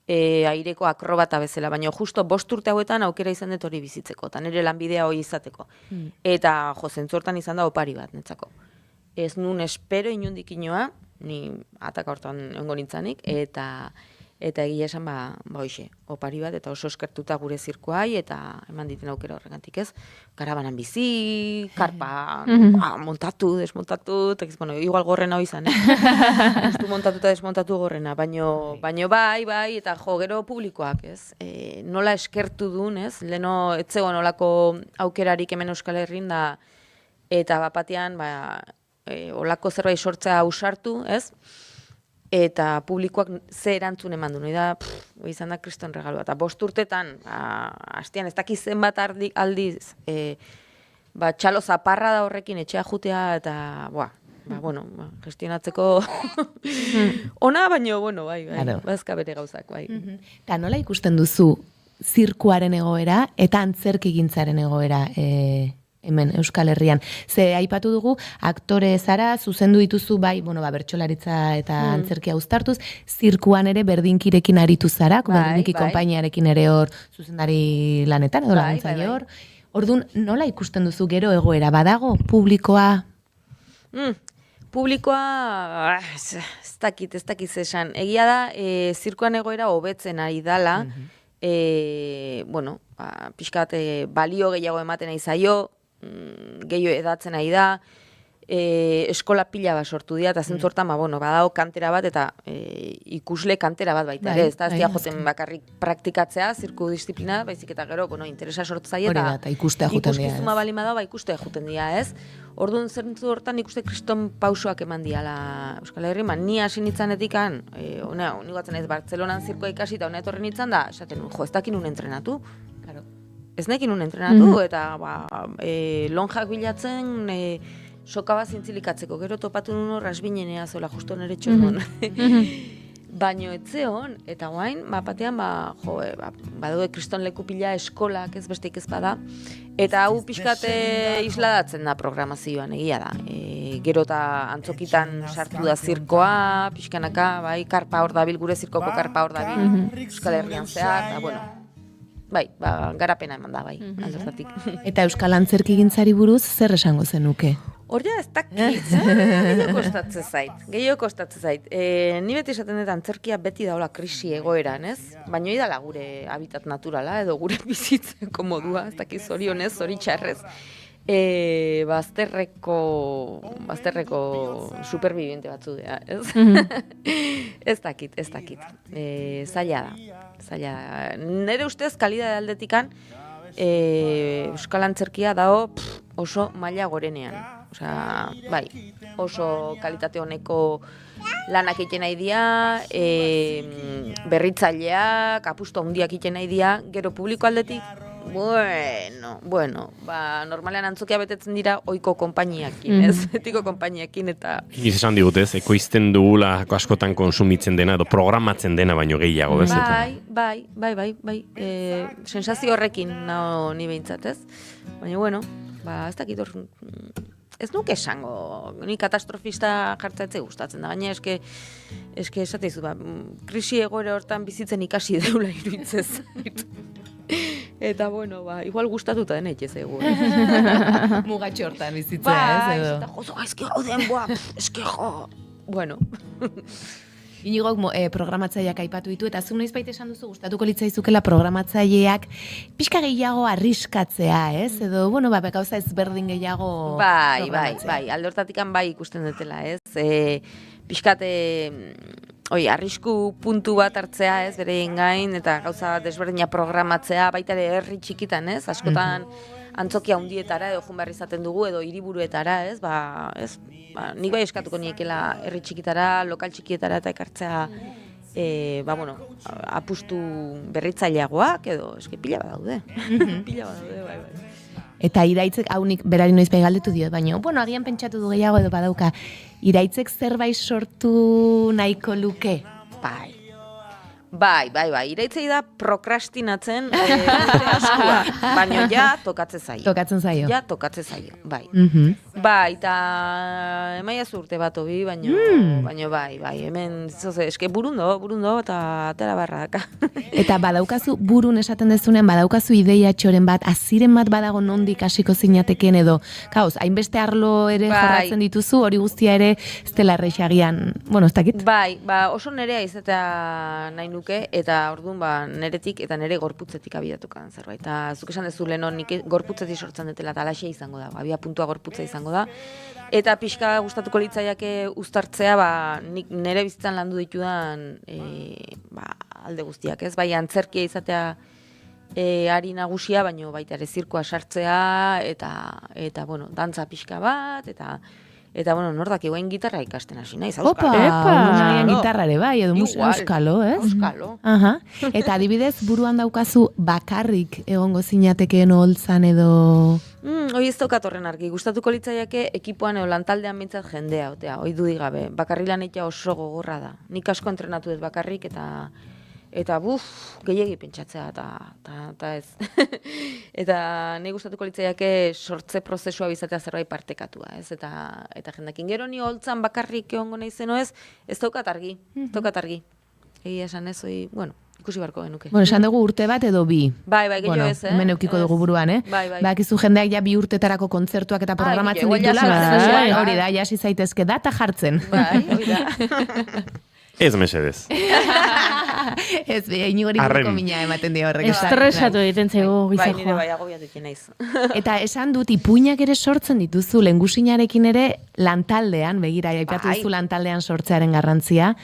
aireko akrobata bezala, baina justo 5 urte hauetan aukera izan dut hori bizitzeko, eta nire lanbidea hori izateko. Eta zentzortan izan da opari bat netzako. Ez nun espero inundik inoa, ni ataka hortan ongo nintzanik, eta egia esan hoxe, opari bat, eta oso eskertuta gure zirkoai, eta eman diten aukera horregantik ez, karabanan bizi, karpa, montatu, desmontatu, igual gorrena hoi izan, justu montatu eta desmontatu gorrena, baino bai, eta gero publikoak, ez, nola eskertu duen, ez, leno etzego nolako aukerarik hemen Euskal Herrin da, eta bapatean, olako zerbait sortzea ausartu, ez, eta publikoak ze erantzun eman du, da, izan da kriston regalua. Eta 5 urtetan, hastian ez dakiz zenbat aldiz, txalo zaparra da horrekin etxea jutea, eta, gestionatzeko ona, baino, bai, bazka bere gauzak, bai. Eta nola ikusten duzu zirkuaren egoera eta antzerkigintzaren egoera hemen Euskal Herrian? Ze aipatu dugu, aktore zara, zuzendu dituzu bai, bertsolaritza eta antzerkia uztartuz, zirkuan ere berdinkirekin aritu zara, berdinki konpainiarekin ere hor zuzendari lanetan, edo laguntzaile hor. Orduan, nola ikusten duzu gero egoera? Badago publikoa? Publikoa, ez dakit esan. Egia da, zirkuan egoera hobetzen ari dala, pixkat balio gehiago ematen ari zaio, gehiago edatzen ari da, eskola pila bat sortu dira, eta zentzortan, badago kantera bat, eta ikusle kantera bat baita, ez da joten bakarrik praktikatzea, zirku disiplina, baizik eta gero, interesa sortu zaie, eta ikustea juten dira, ikuskizuma balima da, ikustea juten dira, ez? Orduan zentzu hortan ikuste kriston pausoak eman diala Euskal Herri, ni hasi nintzanetik ni batzen ez Bartzelonan zirkoa ikasi, eta hona etorri nintzan da, esaten ez dakin un entrenatu. Ez nekin un entrenatu, eta lonjak bilatzen, soka bat zintzilikatzeko, gero topatu nun hor rasbinenea zola, justo nire txon. Baino etzeon, eta guain, batean, badaude kriston leku pila eskolak ez besteik ez bada, eta hau pixkate isladatzen da programazioan, egia da. Gero eta antzokitan sartu da zirkoa, pixkanaka, karpa hor dabil, gure zirkoko karpa hor dabil, Euskal Herrian zehar, eta garapena eman da, aldertatik. Eta Euskal Antzerkigintzari buruz, zer esango zenuke? Hor ez dakit, gehiago kostatzen zait. Ni beti esaten dut antzerkia beti daula krisi egoeran, ez? Baina idala gure habitat naturala, edo gure bizitzeko modua, ez dakit zorionez, zoritxarrez. Bazterreko superviviente batzu dira, ez? Ez dakit. Zaila da. Nere ustez, kalidade aldetikan, Euskal Antzerkia dago oso maila gorenean. Oso kalitate honeko lanak egiten nahi dira, berritzaileak, apustu handiak egiten nahi dira, gero publiko aldetik, normalean antzokia betetzen dira ohiko konpainiakin, ez? Betiko konpainiakin eta... Giz esan digutez, ekoizten dugula askotan konsumitzen dena, edo programatzen dena baino gehiago, ez? Bai. Sensazio horrekin naho ni behintzat, ez? Baina, ez dakit hor... Ez nuke esango, ni katastrofista jartzaetze gustatzen da, baina eske esateizu, krisi egoera hortan bizitzen ikasi deula iruditzez. Eta, igual gustatuta den eitxe zego. Mugatxo hortan bizitzea, ez edo? Eta jozo, eske gauden, eske jo. Inigo programatzaileak aipatu ditu, eta zu noiz baita esan duzu gustatuko litzaizukela programatzaileak pixka gehiago arriskatzea, ez? Edo, gauza ezberdin gehiago programatzea. Bai, alde hortatikan ikusten dutela, ez? Pixkate, arrisku puntu bat hartzea, ez, berein gain, eta gauza desberdina programatzea, baita ere herri txikitan, ez? Askotan antzokia hundietara, edo jun behar izaten dugu, edo hiriburuetara, ez? Nik bai eskatuko niekela herri txikitara, lokal txikietara eta ekartzea, apustu berritzaileagoak, edo eske pila bat daude. Bai. Eta iraitzek, hau nik berari noiz bai galdetu diot, baina, agian pentsatu du gehiago edo badauka, iraitzek zerbait sortu nahiko luke? Bai, iraitzei da prokrastinatzen askua, baina ja tokatzen zaio. Ja tokatzen zaio, bai. Eta emaia urte bat obi, baina bai, hemen, eske burundo, eta atera barrak. Eta badaukazu burun esaten dezunean, badaukazu ideia txoren bat, aziren bat badago nondik hasiko zinateken edo, kaos, hainbeste arlo ere jorratzen dituzu, hori guztia ere, ez dela errexagian, ez dakit? Bai, oso nerea izatea nahi nuke, eta orduan neretik eta nere gorputzetik abiatukan zerbait. Eta zuk esan dezu leheno nik gorputzetik sortzen dutela, eta alaxe izango da, abia puntua gorputza izango da. Eta pixka gustatuko litzaiake uztartzea, nik nere bizitzan landu ditudan alde guztiak, ez? Bai, antzerkia izatea ari nagusia, baino baita ere zirkoa sartzea, eta dantza pixka bat, Eta, bueno, nor daki guain gitarra ikasten hasi naiz, Opa, nagian gitarra ere bai, edo euskalo, ez? Euskalo. Aha. Eta adibidez, buruan daukazu bakarrik egongo zinatekeen oholtzan edo... Hoi ez daukat horren argi, gustatuko litzaiake ekipoan edo lantaldean bintzat jendea, otea, hoi dudik gabe. Bakarri lan egitea oso gogorra da. Nik asko entrenatu dut bakarrik eta gehiegi pentsatzea eta ez. Eta nahi gustatuko litzaiake sortze prozesua bizatea zerbait partekatua, ez? Eta jendekin gero ni holtzan bakarrik egongo naizeno ez daukat argi, Egia esan ez, bueno, ikusi barko genuke. Bueno, esan dugu urte bat edo bi. Bai, gehiago ez, hemen eukiko dugu buruan, Bai. Bakizu jendeak ja 2 urtetarako kontzertuak eta programatzen ditula, hori da, jasi zaitezke data jartzen. Bai, hori da. Ez mesedez. Ez, inigori burko mina ematen dio horrek. Estresatu egiten zego Bai, gizajoa. nire bai agobiatekin naiz. Eta esan dut, ipuinak ere sortzen dituzu, lengusinarekin ere lantaldean, begira, aipatu duzu lantaldean sortzearen garrantzia,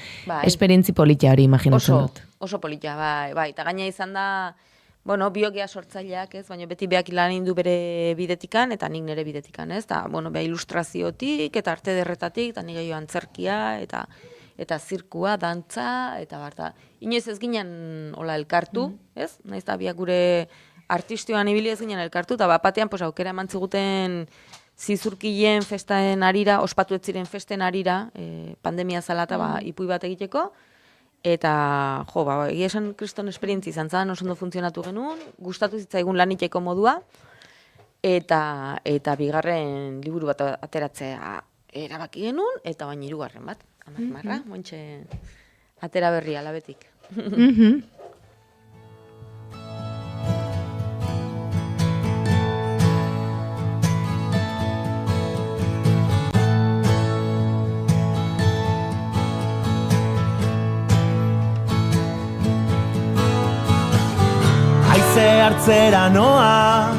esperientzi politia hori imaginatzen dut. Oso politia, bai. Eta gaina izan da, bueno, biokea sortzaileak, ez, baina beti beak lan indu bere bidetikan, eta nik nire bidetikan, ez, eta, bueno, ilustraziotik, eta arte derretatik, eta nik gehiago antzerkia, eta zirkua, dantza, eta barta. Inoiz ez ginen hola elkartu, ez? Naiz da biak gure artistioan ibili ez ginen elkartu, eta batean aukera eman ziguten zizurkileen festaen arira, ospatu ez ziren festen arira, pandemia zala eta ipui bat egiteko, eta egia esan kriston esperientzi izan zan, oso ondo funtzionatu genuen, gustatu zitzaigun lan iteko modua, eta bigarren liburu bat ateratzea erabaki genuen, eta baina 3. bat. Marra, montxe atera berria alabetik. Aize hartzera noa,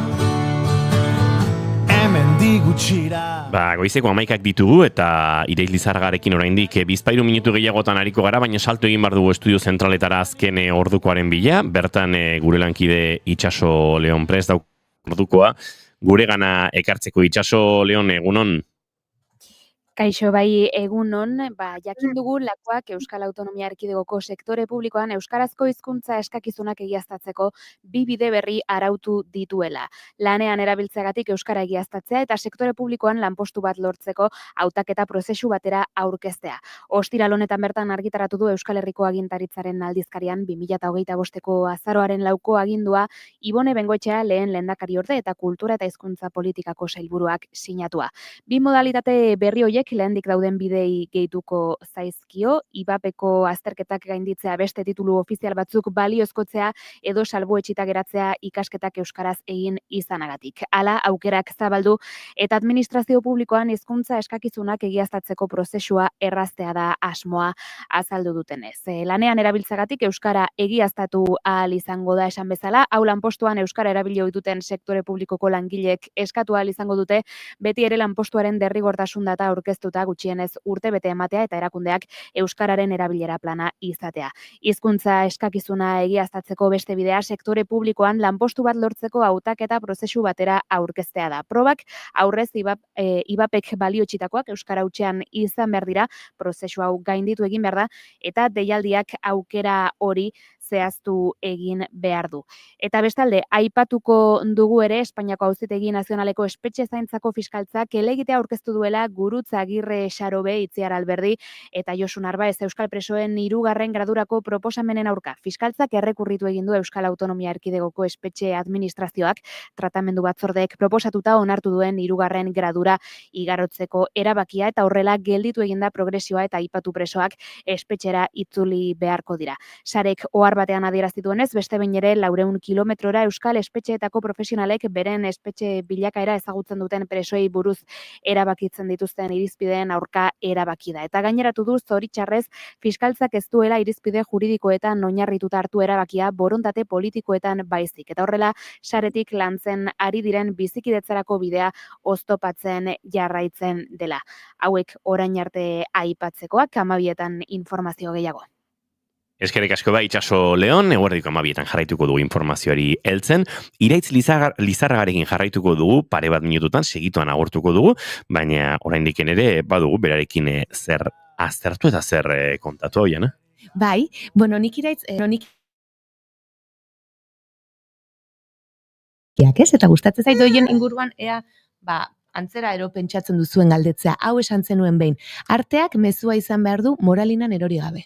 hemen digutxira. Goizeko 11ak ditugu eta Ireiz Lizarragarekin oraindik 2 minutu gehiagotan ariko gara, baina salto egin behar dugu estudio zentraletara azken ordukoaren bila. Bertan gure lankide Itxaso Leon Prest dauk ordukoa. Gure gana ekartzeko Itxaso Leon, egunon? Kaixo, bai, egunon, jakin dugu Lakuak Euskal Autonomia Erkidegoko sektore publikoan euskarazko hizkuntza eskakizunak egiaztatzeko 2 bide berri arautu dituela. Lanean erabiltzeagatik euskara egiaztatzea eta sektore publikoan lanpostu bat lortzeko hautaketa prozesu batera aurkeztea. Ostiral honetan bertan argitaratu du Euskal Herriko Agintaritzaren aldizkarian 2025ko azaroaren 4ko agindua Ibone Bengoetxea lehen lehendakariorde eta kultura eta hizkuntza politikako sailburuak sinatua. 2 modalitate berri horiek lehendik dauden bidei gehituko zaizkio, IBAPeko azterketak gainditzea beste titulu ofizial batzuk baliozkotzea edo salbuetsita geratzea ikasketak euskaraz egin izanagatik. Hala, aukerak zabaldu eta administrazio publikoan hizkuntza eskakizunak egiaztatzeko prozesua erraztea da asmoa azaldu dutenez. Lanean erabiltzagatik euskara egiaztatu ahal izango da esan bezala, hau lanpostuan euskara erabili ohi duten sektore publikoko langileek eskatu ahal izango dute, beti ere lanpostuaren derrigortasun data aurkeztuta gutxienez urtebete ematea eta erakundeak euskararen erabilera plana izatea. Hizkuntza eskakizuna egiaztatzeko beste bidea sektore publikoan lanpostu bat lortzeko hautaketa prozesu batera aurkeztea da. Probak aurrez IBAPek baliotsitakoak euskara hutsean izan behar dira, prozesu hau gainditu egin behar da eta deialdiak aukera hori zehaztu egin behar du. Eta bestalde, aipatuko dugu ere Espainiako Auzitegi Nazionaleko espetxe zaintzako fiskaltzak helegitea aurkeztu duela Gurutza Agirre Xarobe, Itziar Alberdi eta Josu Narbaez euskal presoen 3. gradurako proposamenen aurka. Fiskaltzak errekurritu egin du Euskal Autonomia Erkidegoko espetxe administrazioak tratamendu batzordeek proposatuta onartu duen 3. gradura igarotzeko erabakia eta horrela gelditu eginda progresioa eta aipatu presoak espetxera itzuli beharko dira. Sarek ohar batean adierazituenez, beste behin ere 400 kilometrora euskal espetxeetako profesionalek beren espetxe bilakaera ezagutzen duten presoei buruz erabakitzen dituzten irizpideen aurka erabaki da. Eta gaineratu du zoritxarrez fiskaltzak ez duela irizpide juridikoetan oinarrituta hartu erabakia borontate politikoetan baizik. Eta horrela, saretik lantzen ari diren bizikidetzarako bidea oztopatzen jarraitzen dela. Hauek orain arte aipatzekoak, 12etan informazio gehiago. Eskerrik asko bai, Itxaso Leon, eguerdiko 12etan jarraituko dugu informazioari heltzen. Iraitz Lizarragarekin jarraituko dugu, pare bat minututan, segituan agurtuko dugu, baina oraindik ere badugu berarekin zer aztertu eta zer kontatu hoian, Bai, bueno, nik Iraitz, eta gustatzen zait hoien inguruan ea, antzera ero pentsatzen duzuen galdetzea, hau esan zenuen behin. Arteak mezua izan behar du moralinan erori gabe.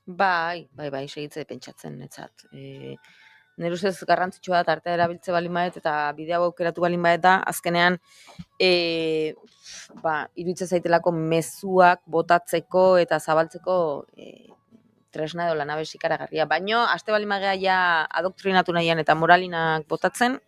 Bai, segitze pentsatzen netzat. Nire ustez garrantzitsua da artea erabiltze balin badet eta bidea aukeratu balin badet da, azkenean iruditzen zaitelako mezuak botatzeko eta zabaltzeko tresna edo lanabes ikaragarria. Baino, aste balin bagea ja adoktrinatu nahian eta moralinak botatzen,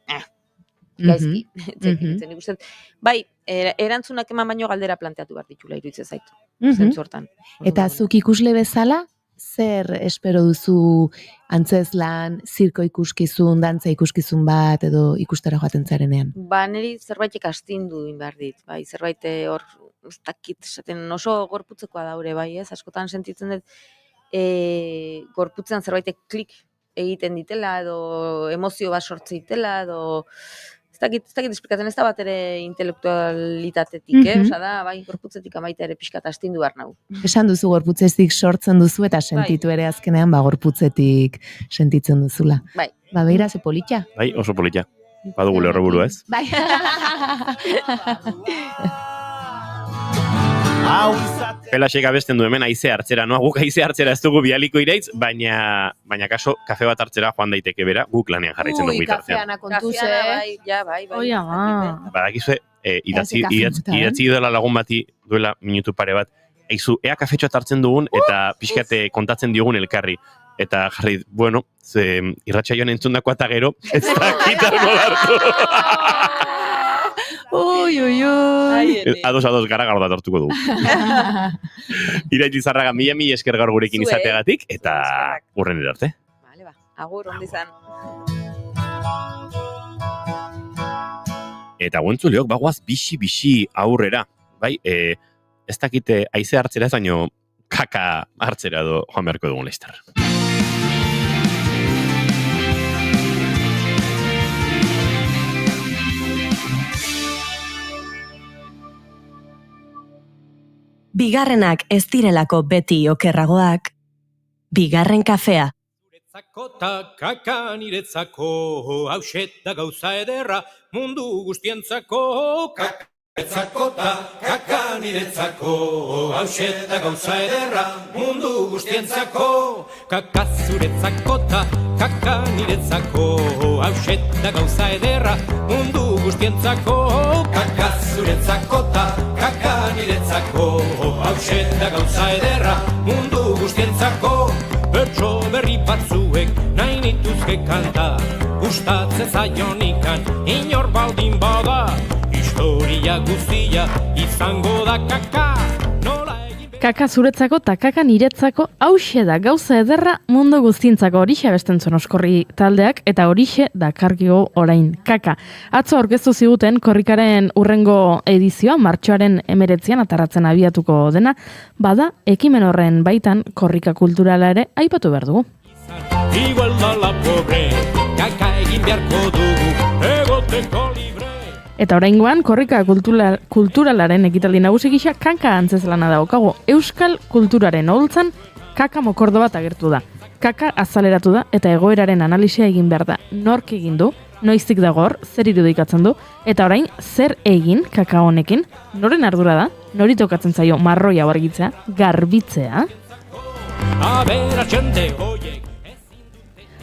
gaizki. Nik uste, bai, erantzunak eman baino galdera planteatu behar ditula iruditzen zaitu. Zentzu hortan. Eta zuk ikusle bezala, zer espero duzu antzezlan, zirko ikuskizun, dantza ikuskizun bat edo ikustera joaten zarenean? Niri zerbaitek astindu behar dit, bai, zerbait hor, ez dakit, esaten oso gorputzekoa daure, bai, ez, askotan sentitzen dut, gorputzean zerbaitek klik egiten ditela, edo emozio bat sortze ditela, edo ez dakit esplikatzen, ez da bat ere intelektualitatetik, Osa da, bai, gorputzetik amaita ere pixkat astindu behar nahu. Esan duzu gorputzetik sortzen duzu eta sentitu ere azkenean gorputzetik sentitzen duzula. Bai. Beira, ze polita. Bai, oso polita. Badugu lerroburu, ez? Bai. Pelasek abesten du hemen haize hartzera, no? Guk haize hartzera ez dugu bialiko Iraitz, baina kaso kafe bat hartzera joan daiteke bera, guk lanean jarraitzen dugu bitartean. Kafeana kontuz, Bai. Badakizue, idatzi dela lagun bati duela minutu pare bat, eizu, ea kafetxoa hartzen dugun eta pixkate kontatzen diogun elkarri. Eta jarri, bueno, irratxa joan entzundako eta gero, ez da kitar modartu. Ados, gara bat hartuko dugu. Iraitz Lizarraga, mila esker gaur gurekin izateagatik, eta urren erarte. Vale, agur, ondo izan. Eta guentzuleok, bagoaz bixi aurrera. Bai, ez dakite haize hartzera ez, baino kaka hartzera do joan beharko dugun laizter. Bigarrenak ez direlako beti okerragoak, bigarren kafea. Niretzako ta kaka niretzako, hauset da gauza ederra, mundu guztientzako. Kaka niretzako ta kaka niretzako, hauset da gauza ederra, mundu guztientzako. Kaka zuretzako ta kaka niretzako, hauset da gauza ederra, mundu guztientzako. Kaka zuretzako ta kaka niretzako, hauset da gauza ederra, mundu guztientzako. Bertso berri batzuek nahi nituzke kanta, gustatzen zaionikan inor baldin bada, historia guztia izango da kaka. Kaka zuretzako eta kaka niretzako hauxe da gauza ederra mundu guztientzako, horixe abesten zuen Oskorri taldeak eta horixe dakarkigu orain kaka. Atzo aurkeztu ziguten korrikaren urrengo edizioa martxoaren 19 atarratzen abiatuko dena, bada ekimen horren baitan korrika kulturala ere aipatu behar dugu. Igual da la pobre, kaka egin beharko dugu, egoteko libre. Eta oraingoan korrika kulturalaren ekitaldi nagusi gisa kaka antzezlana daukagu. Euskal kulturaren oholtzan kaka mokordo bat agertu da. Kaka azaleratu da eta egoeraren analisia egin behar da. Nork egin du, noiztik dago hor, zer irudikatzen du, eta orain zer egin kaka honekin, noren ardura da, nori tokatzen zaio marroia argitzea, garbitzea.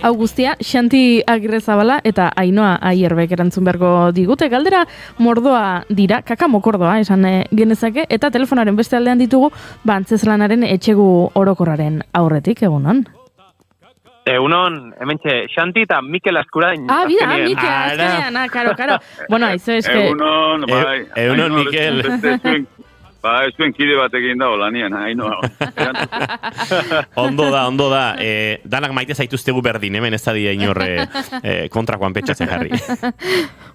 Hau guztia, Xanti Agirrezabala eta Ainoa Aierbek erantzun beharko digute. Galdera mordoa dira, kaka mokordoa esan genezake, eta telefonaren beste aldean ditugu, antzezlanaren etxegu orokorraren aurretik, egunon. Egunon, hementxe, Xanti eta Mikel Azkurain. Bida, Mikel Azkurain, karo. Bueno, aizu eske... Egunon, bai. Egunon, Mikel. Zuen kide batekin da, olanian, Ainoa. Ondo da. Danak maite zaituztegu berdin, hemen ez da dira inorre kontrakoan petxatzen jarri.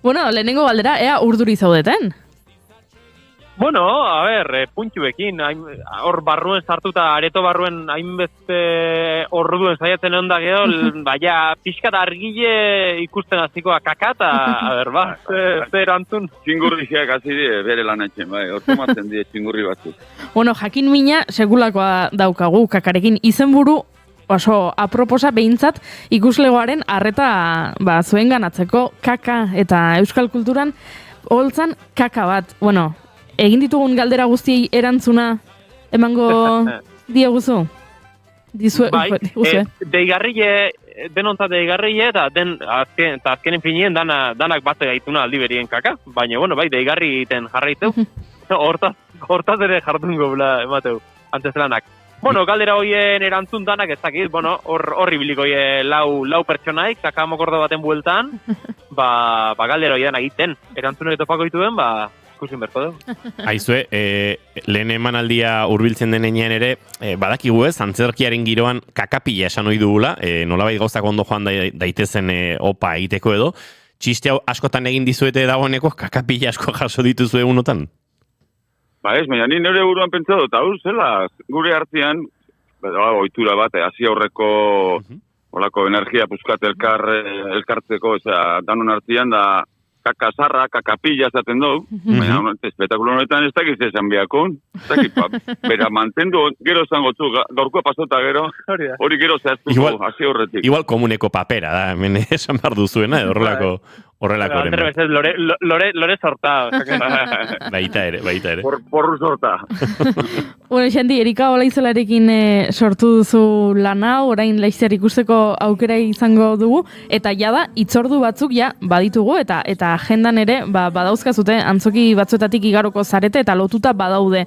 Bueno, lehenengo galdera, ea urduri zaudeten? Bueno, a ber, puntxuekin, hor barruen sartuta, areto barruen hainbeste orduen saiatzen egon da gero, baina pixka da argile ikusten hasikoa kakata, a ber, ze erantzun. Txingurriak hasi die, bere lan etxen, bai, ortomatzen die txingurri batzuk. Bueno, jakin mina segulakoa daukagu kakarekin izenburu oso aproposa behintzat ikuslegoaren arreta zuen ganatzeko kaka eta euskal kulturan holtzan kaka bat. Bueno, egin ditugun galdera guztiei erantzuna emango dieguzu? Bai, deigarrile, denontzat deigarrile eta azkenen finien danak batze gaituna aldi berien kaka, baina, bueno, bai, deigarri egiten jarraitzeu, hortaz ere jardungo bela emateu, antzezelanak. Bueno, galdera hoien erantzun danak ez dakit, bueno, horri biliko lau pertsonaik, kaka mokordo baten bueltan, galdera hoien egiten, erantzun topako dituen, ikusin berko dugu. Aizue, lehen emanaldia hurbiltzen denean ere, badakigu ez, antzerkiaren giroan kakapila esan ohi dugula, nolabait gauzak ondo joan daitezen opa egiteko edo, txiste hau askotan egin dizuete dagoeneko, kakapila asko jaso dituzue unotan? Ez, baina ni nire buruan pentsa dut, hau zela, gure artean, ohitura bat, hasi aurreko olako energia puskat elkartzeko, danon artean da, kaka zarra, kakapilla esaten dugu, baina espetakulo honetan ez dakiz esan biakon, bera mantendu, gero zango zu, gaurkoa pasota gero, hori gero zehaztuko, hasi horretik. Igual komuneko papera da, hemen esan behar duzuena, horrelako Lore sorta. Baita ere. Porru sorta. Bueno, Xanti, Erika Olaizolarekin sortu duzu lana, orain laizzer ikusteko aukera izango dugu, eta jada, itzordu batzuk baditugu, eta agendan ere, badauzkazute, antzoki batzuetatik igaroko zarete, eta lotuta badaude.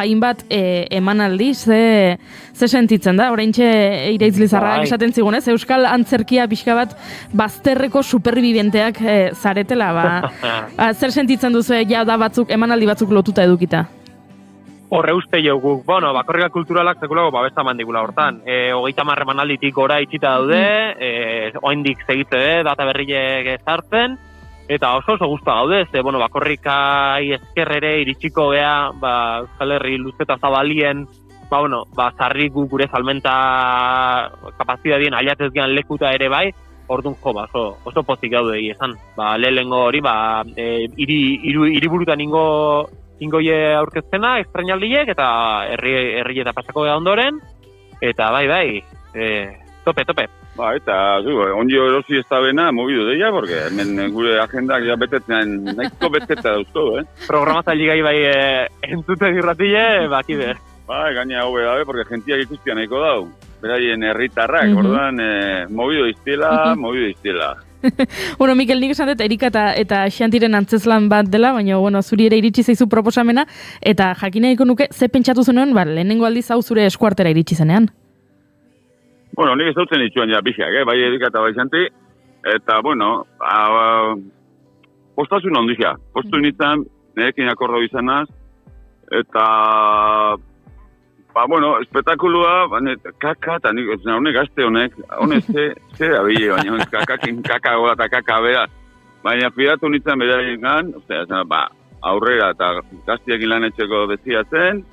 Inbat emanaldi, ze sentitzen da, oraintxe Iraitz-Lizarrak esaten zigunez, Euskal Antzerkia pixka bat bazterreko superbibenteak zaretela, zer sentitzen duzu da batzuk, emanaldi batzuk lotuta edukita? Horre uste joguk, bakorrika kulturalak sekulako babesta mandigula hortan. 30 emanalditik gora itxita daude, oindik segitze data berriek sartzen, eta oso guztua gaude, bakorrikai eskerrere iritsiko gea, Euskal Herri luzeta zabalien, zarri gure salmenta kapazidadien ailatez gean lekuta ere bai, orduan oso pozik gaude esan. Lehenengo hori, hiriburutan ingoie aurkezpena, extrañaldiek, eta herri eta pasako da ondoren, eta tope. Eta, ondio erosi ez da bena, mobidu deia, porque hemen gure agendak betetzen, nahiko beteta dauzko, Programatzaile gai entzute dirratile, bakide. Gaina hau bedabe, porque gentiak ikustian nahiko dau. Beraien herritarrak, orduan, mobidu iztiela. Bueno, Mikel, nik esan dut, Erika eta Xantiren antzeslan bat dela, baina, zuri ere iritsi zaizu proposamena, eta jakineiko nuke, ze pentsatu zenuen, lehenengo aldiz hau zure eskuartera iritsi zenean? Bueno, nik ezautzen dituen pixak, bai Erika eta bai Xanti, eta, postasun ondizia. Postu nintzen, nerekin akordo izanaz, eta... espetakulua, kaka, eta nik, honek gazte honek ze abile, baina kaka gola eta kaka bera. Baina fidatu nintzen beraien gan, aurrera eta gaztiekin lan etxeko beziatzen,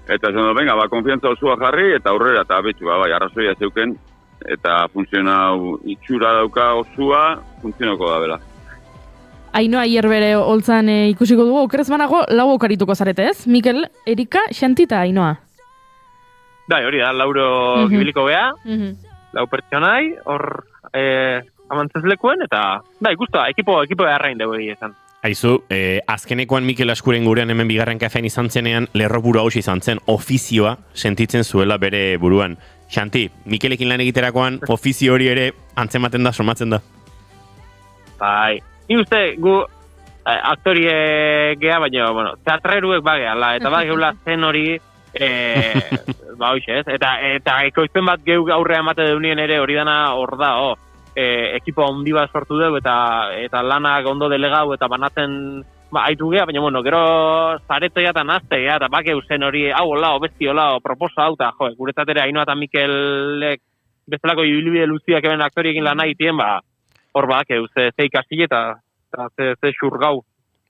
eta venga, konfiantza osua jarri, eta aurrera eta betxu, arrazoia zeuken, eta funtzionau itxura dauka osua, funtzionako da bela. Ainoa hierbere holtzan ikusiko dugu, okerez banago, lau okarituko zarete ez? Mikel, Erika, Xanti eta Ainoa. Hori da, lauro gibiliko beha, lau pertsonai, hor amantzezlekuen, eta ikusta, ekipo beharrain dugu egin. Aizu, azkenekoan Mikel Askuren gurean hemen bigarren kafean izan zenean, lerro buru hausi izan zen, ofizioa sentitzen zuela bere buruan. Xanti, Mikelekin lan egiterakoan, ofizio hori ere antzematen da, somatzen da? Ni uste, gu aktorie geha, baina, teatreruek bageala, eta bageula zen hori, eta ekoizpen bat geu aurrea emate deunien ere hori dana hor da, ekipo handi bat sortu dugu eta lanak ondo delegau eta banatzen haitu geha, baina gero zaretoia eta nazte eta bakeu zen hori hau hola, obesti hola, proposa hau eta guretzat ere Ainoa eta Mikelek bezalako ibilbide luziak eben aktoriekin lan egitien, hor bakeu ze ikasile eta ze xurgau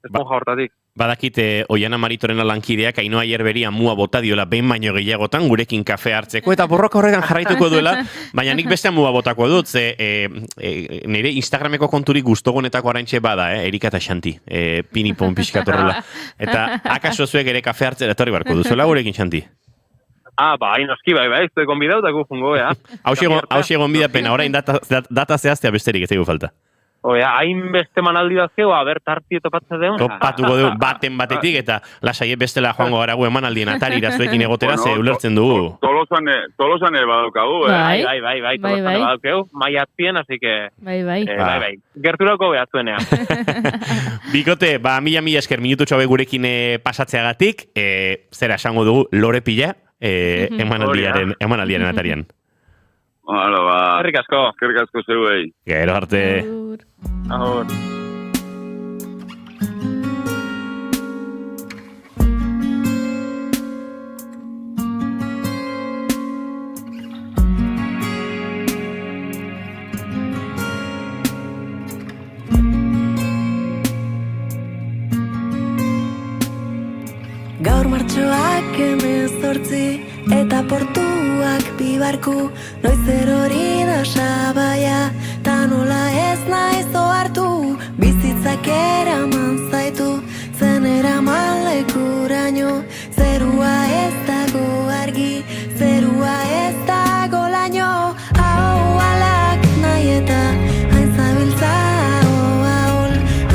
esponja hortatik. Badakit Oiana Maritorena lankideak Ainhoa Ierberia mua bota diola behin baino gehiagotan gurekin kafe hartzeko eta borroka horregan jarraituko duela, baina nik beste mua botako dut, nire Instagrameko konturik gustogonetako araintxe bada, Erika eta Xanti, pinipon pixkat horrela. Eta akaso zuek ere kafe hartzera etorri barko duzuela gurekin, Xanti? Bai, noski, bai, estoy convidado eta gu fungo, Hauxe gonbidapena, orain data zehaztea besterik ez dugu falta. Hain beste manaldi dazkeo, tarti topatze deun. Topatuko dugu batetik eta lasai bestela joango gara gu emanaldien atarira zuekin egotera ze ulertzen dugu. Tolosan badaukagu, Bai, tolosan badaukeu, maiatzien, así que... Bai. Gerturako behatzuenea. Bikote, mila esker minututxo hau gurekin pasatzeagatik, zera esango dugu, lore pila, emanaldiaren atarian. Hala, Eskerrik asko zeuei. Gero arte. Agur. Gaur martxoak 18 eta portuak bibarku, noiz erori da sabaia, ta nola ez naiz ohartu, bizitzak eraman zaitu, zen eraman lekuraino, zerua ez dago argi, zerua ez dago laino, hau alak nahi eta hain zabiltza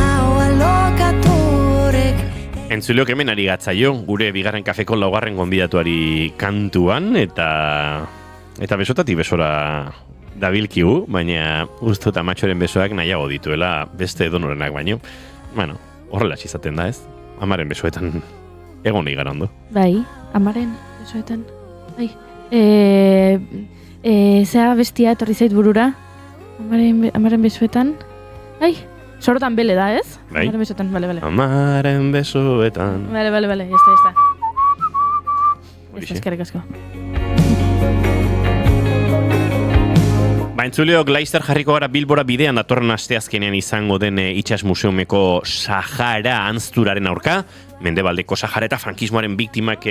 hau alokatu horrek. Entzuleok hemen ari gatzaio, gure bigarren kafeko laugarren gonbidatuari kantuan, eta besotatik besora dabilkigu, baina uste eta matxoren besoak nahiago dituela beste edonorenak baino. Bueno, horrela izaten da, ez? Amaren besoetan egon gara ondo. Bai, amaren besoetan. Bai. Zea bestia etorri zait burura? Amaren besoetan. Ai, sorotan bele da, ez? Bai. Amaren besoetan, bale. Amaren besoetan. Bale, ya está. Eskerrik asko. Entzuleok, Laister jarriko gara Bilbora bidean datorren asteazkenean izango den Itsas Museumeko Sahara anzturaren aurka, mendebaldeko Sahara eta frankismoaren biktimak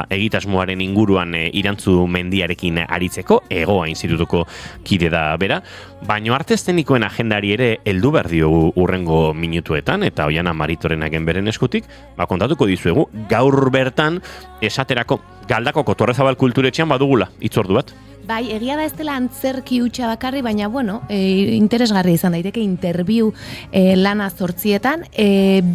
egitasmoaren inguruan irantzu mendiarekin aritzeko, Hegoa institutuko kide da bera, baino arte eszenikoen agendari ere heldu behar diogu urrengo minutuetan, eta Oiana Maritorenaken beren eskutik, kontatuko dizuegu, gaur bertan esaterako Galdakoko Torrezabal kulturetxean badugula, hitzordu bat. Bai, egia da ez dela antzerki hutsa bakarri, baina, interesgarria izan daiteke interbiu lana 8etan.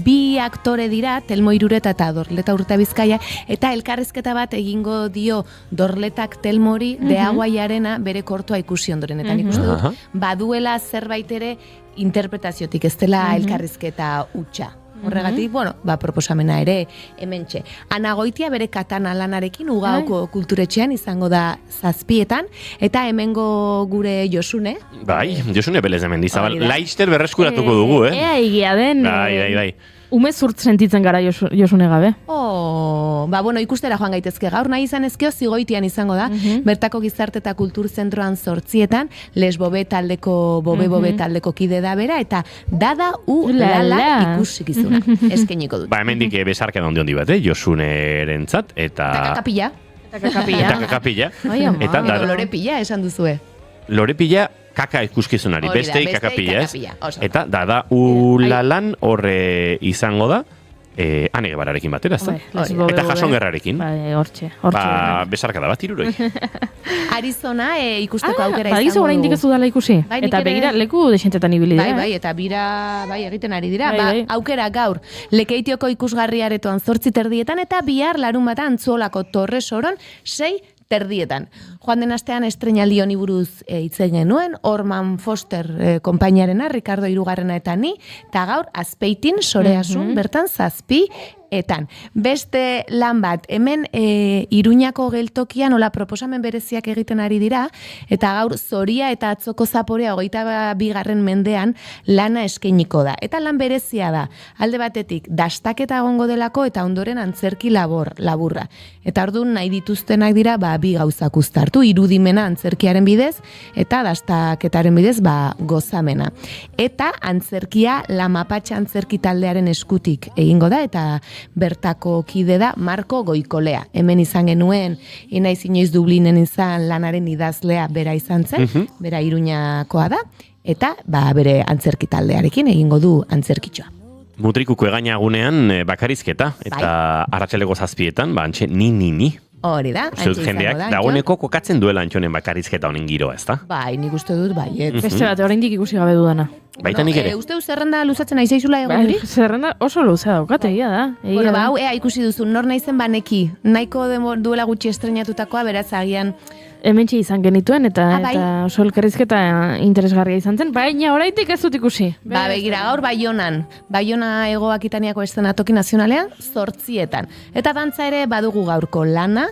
Bi aktore dira, Telmo Irureta eta Dorleta Urtabizkaia, eta elkarrizketa bat egingo dio Dorletak Telmori, Deaguaiarena bere kortoa ikusi ondorenetan ikusten dut. Baduela zerbait ere interpretaziotik, ez dela elkarrizketa hutsa. Horregatik, proposamena ere hementxe. Ana Goitia bere katana lanarekin Ugauko kulturetxean izango da 7etan, eta hemengo gure Josune. Bai, Josune Belez de Mendizabal. Laister berreskuratuko dugu, Ea egia den. Bai. Ume zurt sentitzen gara Josune gabe. Ikustera joan gaitezke gaur nahi izan ezkeo Zigoitian izango da. Bertako gizarte eta kultur zentroan 8etan, Lesbobe taldeko Bobe taldeko kide da bera, eta dada lala ikusikizuna. Eskeniko dut. Hemendik besarka da ondi bat, Josunerentzat, eta kakapila. Eta lorepila esan duzue. Lorepila kaka ikuskizunari, bestei kakapila, ez? Eta dada ulalan horre izango da, Ane Gebararekin batera, ez da? Eta Jason Gerrarekin. Hortxe. Besarka da bat, iruroi. Arizona ikusteko aukera izango du. Bagizu orain dikezu dala ikusi. Eta begira leku desentetan ibili dira. Bai, eta bira egiten ari dira. Aukera gaur, Lekeitioko ikusgarriaretoan 8:30 eta bihar larunbata Antzuolako Torresoron 6:30. Joan den astean estreinaldi honi buruz hitz egin genuen, Orman Foster konpainiarena, Ricardo Hirugarrena eta ni, eta gaur Azpeitin Soreasun bertan 7etan. Beste lan bat, hemen Iruñako geltokian hola proposamen bereziak egiten ari dira, eta gaur Zoria eta Atzoko Zaporea 22. mendean lana eskainiko da. Eta lan berezia da, alde batetik, dastaketa egongo delako eta ondoren antzerki laburra. Eta orduan nahi dituztenak dira, bi gauzak uztartu. hartu, irudimena antzerkiaren bidez, eta dastaketaren bidez gozamena. Eta antzerkia La Mapatxa antzerki taldearen eskutik egingo da, eta bertako kide da Marko Goikolea. Hemen izan genuen, inaiz inoiz Dublinen izan lanaren idazlea bera izan zen, bera Iruñakoa da, eta bere antzerki taldearekin egingo du antzerkitxoa. Mutrikuko egainagunean bakarrizketa, eta arratsaleko 7:00, antxe ni. Hori da, antxe jendeak dagoeneko kokatzen duela antxonen bakarrizketa honen giroa, ezta? Bai, nik uste dut, bai. Beste bat, oraindik ikusi gabe dudana. Baita nik ere. Uste zerrenda luzatzen aizaizula egon hori? Zerrenda oso luzea daukate, egia da. Bueno, hau, ikusi duzu, nor naizen baneki. Nahiko duela gutxi estrenatutakoa, beraz agian hementxe izan genituen, eta oso elkarrizketa interesgarria izan zen, baina oraitik ez dut ikusi. Begira, gaur Baiona Hego Akitaniako eszenatoki nazionalean, 8:00. Eta dantza ere badugu gaurko lana,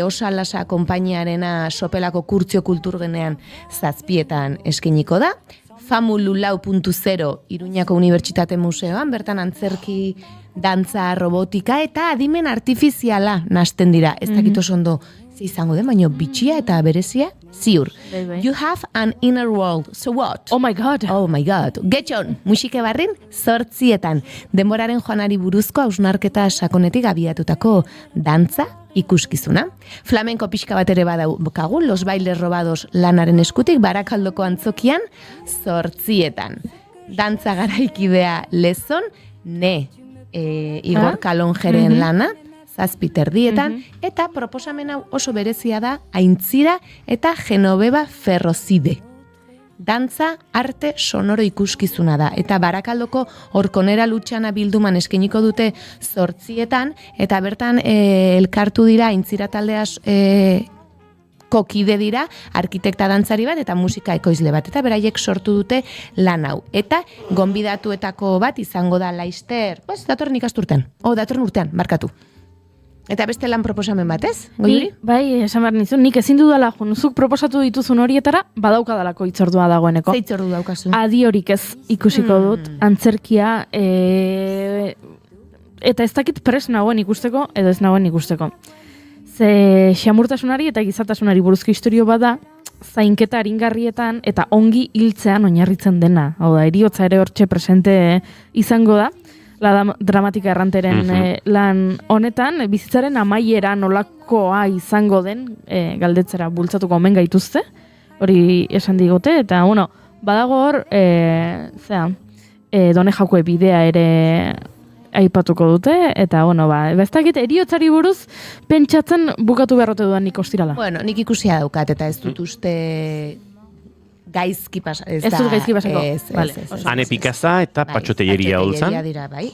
Osalasa konpainiarena Sopelako kurtzio kulturgenean 7:00 eskeniko da, Famululau.0 Iruñako Unibertsitate Museoan, bertan antzerki, dantza, robotika eta adimen artifiziala nasten dira. Ez dakit oso ondo izango den, baina bitxia eta berezia ziur. You have an inner world, so what? Oh my god. Getxon, musike barrin 8:00. Denboraren joanari buruzko hausnarketa sakonetik abiatutako dantza ikuskizuna. Flamenko pixka bat ere badaukagu, Los Bailes Robados lanaren eskutik, Barakaldoko antzokian 8:00. Dantza garaikidea Lezon, Igor Kalongeren lana, 7:30, eta proposamen hau oso berezia da Aintzira eta Genoveva Ferrozide. Dantza arte sonoro ikuskizuna da, eta Barakaldoko Orkonera Lutxana bilduman eskeniko dute 8:00, eta bertan elkartu dira Aintzira taldeaz kokide dira, arkitekta dantzari bat eta musika ekoizle bat, eta beraiek sortu dute lan hau. Eta gonbidatuetako bat izango da Laister, datorren urtean, markatu. Eta beste lan proposamen bat, ez? Bai, esan behar nizun, nik ezin dudala zuk proposatu dituzun horietara, badaukadalako hitzordua dagoeneko. Ze hitzordu daukazu? Adiorik ez ikusiko dut, antzerkia, eta ez dakit pres nagoen ikusteko, edo ez nagoen ikusteko. Ze xamurtasunari eta gizatasunari buruzko istorio bada, zainketa aringarrietan eta ongi hiltzean oinarritzen dena. Hau da, heriotza ere hortxe presente izango da. La dramatika erranteren lan honetan, bizitzaren amaiera nolakoa izango den galdetzera bultzatuko omen gaituzte, hori esan digote, eta bueno, badago hor, Done Jakue bidea ere aipatuko dute, eta bueno, ez dakit heriotzari buruz pentsatzen bukatu beharrote dudan nik ostirala. Bueno, nik ikusia daukat, eta ez dut uste gaizki pasa. Ez dut gaizki pasako. Ane Pikaza eta Patxotelleria holtzan. Dira, bai.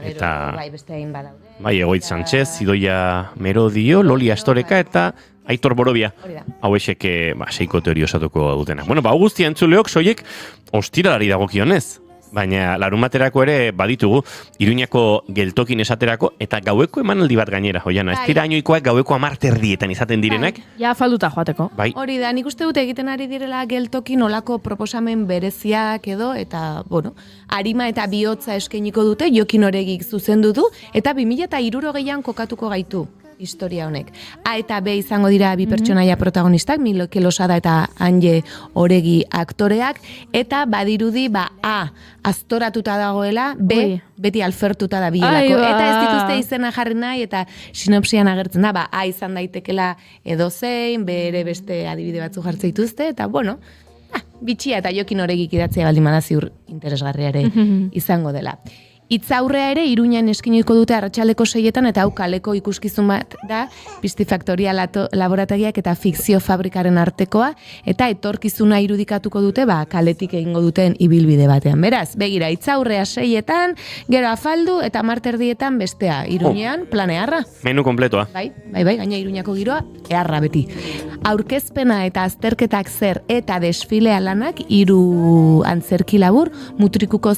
Eta beste egin badaude. Bai, Egoitz Sánchez, Idoia Merodio, Loli Astoreka eta Aitor Borobia. Hau esek, seiko teorio osatuko dutena. Bueno, guztia entzuleok, soiek ostiralari dagokionez. Baina larunbaterako ere baditugu, Iruñako geltokin esaterako, eta gaueko emanaldi bat gainera, Oiana. Ez dira ainoikoak gaueko 10:00 izaten direnak. Ja, falduta joateko. Hori da, nik uste dute egiten ari direla geltokin olako proposamen bereziak edo, eta, bueno, arima eta bihotza eskainiko dute, Jokin Oregik zuzendu du, eta 2060an kokatuko gaitu historia honek. A eta B izango dira bi pertsonaia protagonistak, Mikel Osada eta Anje Oregi aktoreak, eta badirudi A aztoratuta dagoela, B beti alfertuta da bielako. Eta ez dituzte izena jarri nahi, eta sinopsian agertzen da, A izan daitekela edozein, B ere beste adibide batzu jartzen dituzte, eta bueno, bitxia eta Jokin Oregik idatzea baldin bada ziur interesgarriare izango dela. Itzaurrea ere Iruñan eskiniko dute arratsaldeko 6:00 eta hau kaleko ikuskizun bat da, Pistifaktoria laborategiak eta fikzio fabrikaren artekoa, eta etorkizuna irudikatuko dute kaletik egingo duten ibilbide batean. Beraz, begira, Itzaurrea 6:00, gero afaldu eta 10:00 bestea, Iruñean planearra. Menu kompletoa. Bai, gaina Iruñako giroa, eharra beti. Aurkezpena eta azterketak zer eta desfilea lanak 3 antzerki labur, Mutrikuko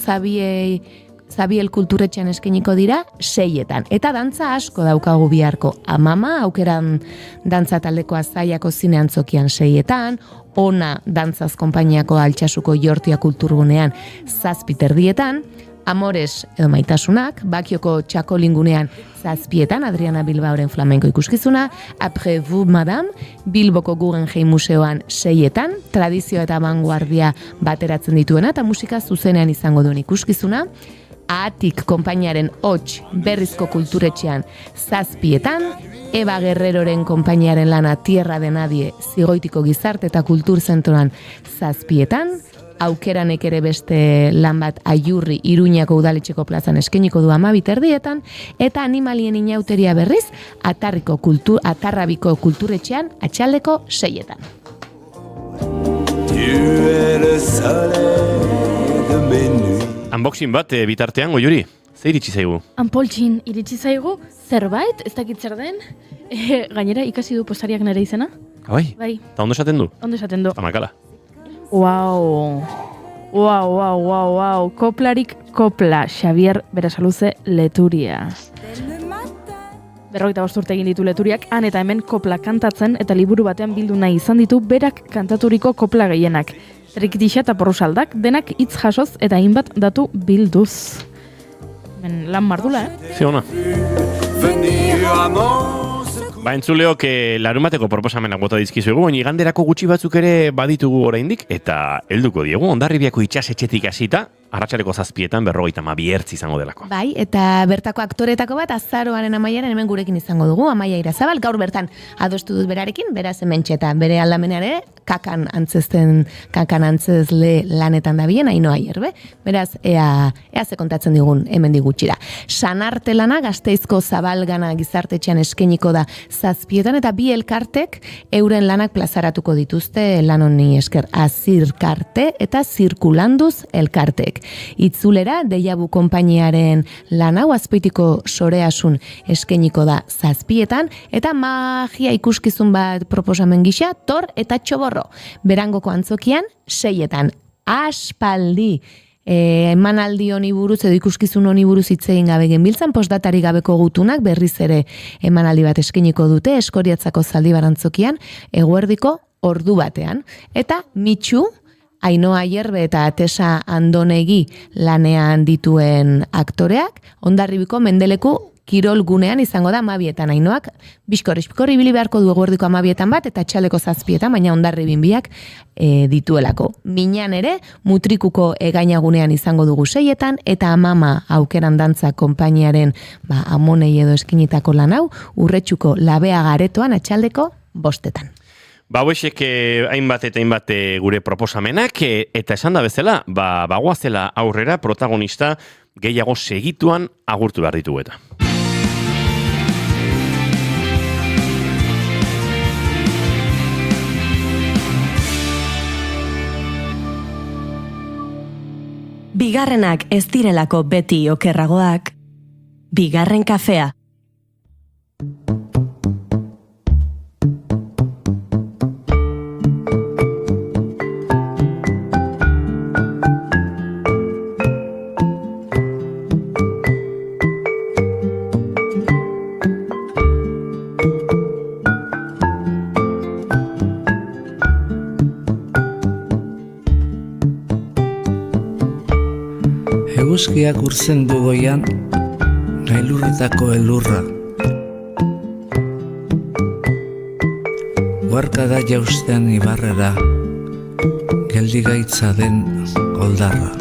Zabiel kulturetxean eskeniko dira 6:00. Eta dantza asko daukagu biharko. Amama, aukeran dantza taldeko Azaiako zinean zokian 6:00, Ona dantzaz konpainiako Altxasuko Jortia kulturgunean 7:30, Amores edo maitasunak, Bakioko txakolingunean 7 Adriana Bilbaoren flamenko ikuskizuna, Après vous, madame, Bilboko Guggenheim Museoan 6 tradizio eta vanguardia bateratzen dituena eta musika zuzenean izango duen ikuskizuna, Atik konpainiaren Hots Berrizko Kulturetxean 7 Eba Guerreroren konpainiaren lana Tierra de Nadie Zigoitiko Gizarte eta Kultur Zentroan 7 Aukeranek ere beste lan bat Aiurri Iruñako udaletxeko plazan eskainiko du 12 eta Animalien Inauteria berriz Atarrabiko Kulturetxean atxaldeko 6 Unboxing bat bitartean, Goiuri, ze iritsi zaigu? Anpoltxin iritsi zaigu, zerbait, ez dakit zer den, gainera ikasi du postariak nire izena. Bai, eta ondo esaten du? Ondo esaten du. Amakala. Wow, koplarik kopla, Xavier Berasaluze Leturia. 45 urte egin ditu Leturiak, han eta hemen kopla kantatzen eta liburu batean bildu nahi izan ditu berak kantaturiko kopla gehienak. Trikitixa eta porrusaldak, denak hitz jasoz eta hainbat datu bilduz. Ben, lan mardula, Ze ona. Ba, entzuleok larumateko proposamenak bota dizkizuegu, baina iganderako gutxi batzuk ere baditugu oraindik eta helduko diegu, Hondarribiako itxasetxetik hasita, arratsaldeko 7 52 ertz izango delako. Bai, eta bertako aktoretako bat azaroaren amaiaren hemen gurekin izango dugu, Amaia Irazabal, gaur bertan adostu dut berarekin, beraz hementxe eta bere aldamenean ere, kakan antzezle lanetan da bien, Ainhoa Ayerbe, beraz, ea ze kontatzen digun hemen digutxira. Sanarte lana Gasteizko Zabalgana gizartetxean eskeniko da 7 eta bi elkartek euren lanak plazaratuko dituzte lan honi esker Azirkarte eta Zirkulanduz elkartek. Itzulera, Deiabu konpainiaren lan hau Azpeitiko Soreasun eskeniko da 7 eta magia ikuskizun bat proposamen gisa, Tor eta Txoborro. Berangoko antzokian 6 aspaldi emanaldi honi buruz edo ikuskizun honi buruz hitz egin gabe genbiltzan postdatari gabeko gutunak berriz ere emanaldi bat eskeniko dute Eskoriatzako Zaldibar antzokian eguerdiko ordu batean eta Mitxu Ainhoa Ayerbe eta Tesa Andonegi lanean dituen aktoreak Hondarribiko Mendeleku kirol gunean izango da 12 Ainhoak bizkorri ibili beharko du eguerdiko 12 bat eta atxaldeko 7 baina Hondarribin biak dituelako. Minan ere Mutrikuko egainagunean izango dugu 6 eta Amama Aukeran Dantza konpainiaren amonei edo eskinitako lan hau Urretxuko Labea Garetoan atxaldeko 5. Ba, hoxek hainbat eta hainbat gure proposamenak, eta esan da bezala, bagoazela aurrera protagonista gehiago segituan agurtu behar ditugu eta. Bigarrenak ez direlako beti okerragoak, bigarren kafea. Eguzkiak urtzen du goian, gailurretako elurra. Guarka da jaustean ibarrera, geldigaitza den oldarra.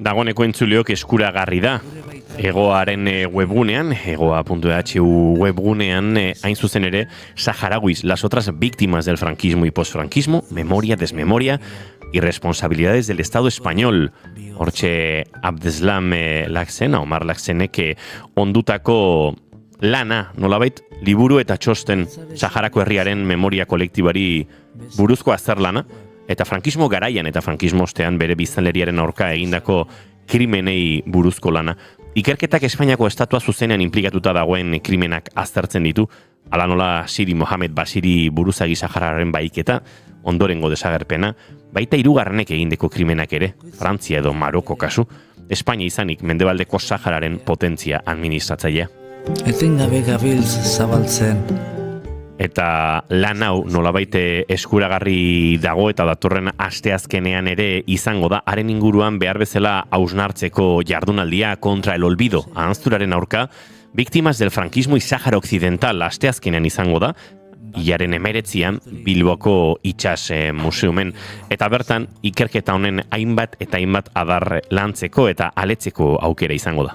Dagoneko entzuleok eskuragarri da. Egoaren webgunean, egoa.ehu webgunean, hain zuzen ere, saharauis, las otras víctimas del franquismo y postfranquismo, memoria, desmemoria y responsabilidades del Estado español. Hortxe Abdeslam Laxena, Omar Laxenek ondutako lana, nolabait, liburu eta txosten Saharako herriaren memoria kolektibari buruzko azterlana, eta frankismo garaian eta frankismo ostean bere biztanleriaren aurka egindako krimenei buruzko lana. Ikerketak Espainiako estatua zuzenean implikatuta dagoen krimenak aztertzen ditu, ala nola Siri Mohamed Basiri buruzagi Sahararen baiketa, ondorengo desagerpena, baita hirugarrenek egindeko krimenak ere, Frantzia edo Maroko kasu, Espainia izanik mendebaldeko Sahararen potentzia administratzailea. Etengabe gabiltz zabaltzen, eta lan hau nolabait eskuragarri dago eta datorren asteazkenean ere izango da, haren inguruan behar bezala hausnartzeko jardunaldia kontra el olvido, ahanzturaren aurka, Víctimas del franquismo y Sáhara Occidental asteazkenean izango da, hilaren 19an Bilboko Itsas Museumen, eta bertan ikerketa honen hainbat eta hainbat adar lantzeko eta aletzeko aukera izango da.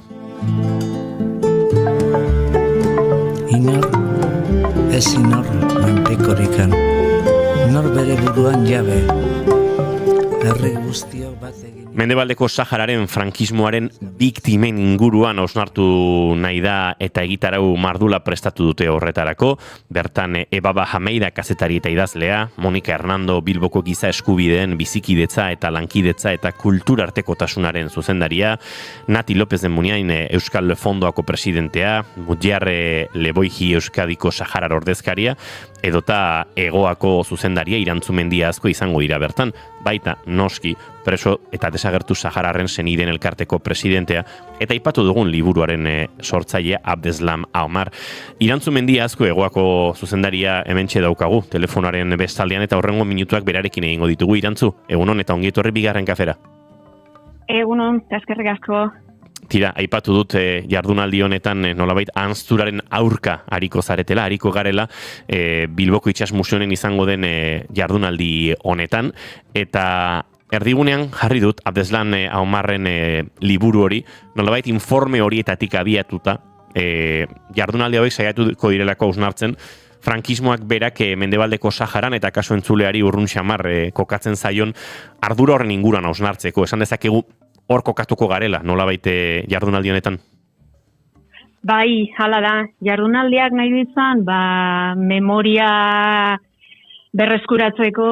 Inor, ez inor menpekorikan, nor bere buruan jabe, herri guztiok bat egin. Mendebaldeko Sahararen frankismoaren biktimen inguruan hausnartu nahi da eta egitarau mardula prestatu dute horretarako. Bertan Ebaba Hameida kazetari eta idazlea, Monika Hernando Bilboko giza eskubideen bizikidetza eta lankidetza eta kulturartekotasunaren zuzendaria, Nati López de Muniain Euskal Fondoako presidentea, Mutjarre Leboiji Euskadiko Saharar ordezkaria, edota Egoako zuzendaria Irantzumendia asko izango dira bertan, baita noski preso eta desagertu Sahararren senideen elkarteko presidentea, eta aipatu dugun liburuaren sortzailea Abdeslam Aomar. Irantzumendia asko Egoako zuzendaria hementxe daukagu, telefonaren bestaldean, eta horrengo minutuak berarekin egingo ditugu. Irantzu, egunon eta ongi etorri bigarren kafera. Egunon, eskerrik asko. Tira, aipatu dut jardunaldi honetan nolabait ahanzturaren aurka ariko zaretela, ariko garela Bilboko Itsas Museonen izango den jardunaldi honetan, eta erdigunean jarri dut Abdeslam Aomarren liburu hori, nolabait informe horietatik abiatuta, jardunaldi hauek saiatuko direlako hausnartzen, frankismoak berak Mendebaldeko Saharan eta kaso entzuleari urrun xamar kokatzen zaion ardura horren inguruan hausnartzeko, esan dezakegu hor kokatuko garela, nolabait jardunaldi honetan? Bai, hala da, jardunaldiak nahi ditzan, memoria berreskuratzeko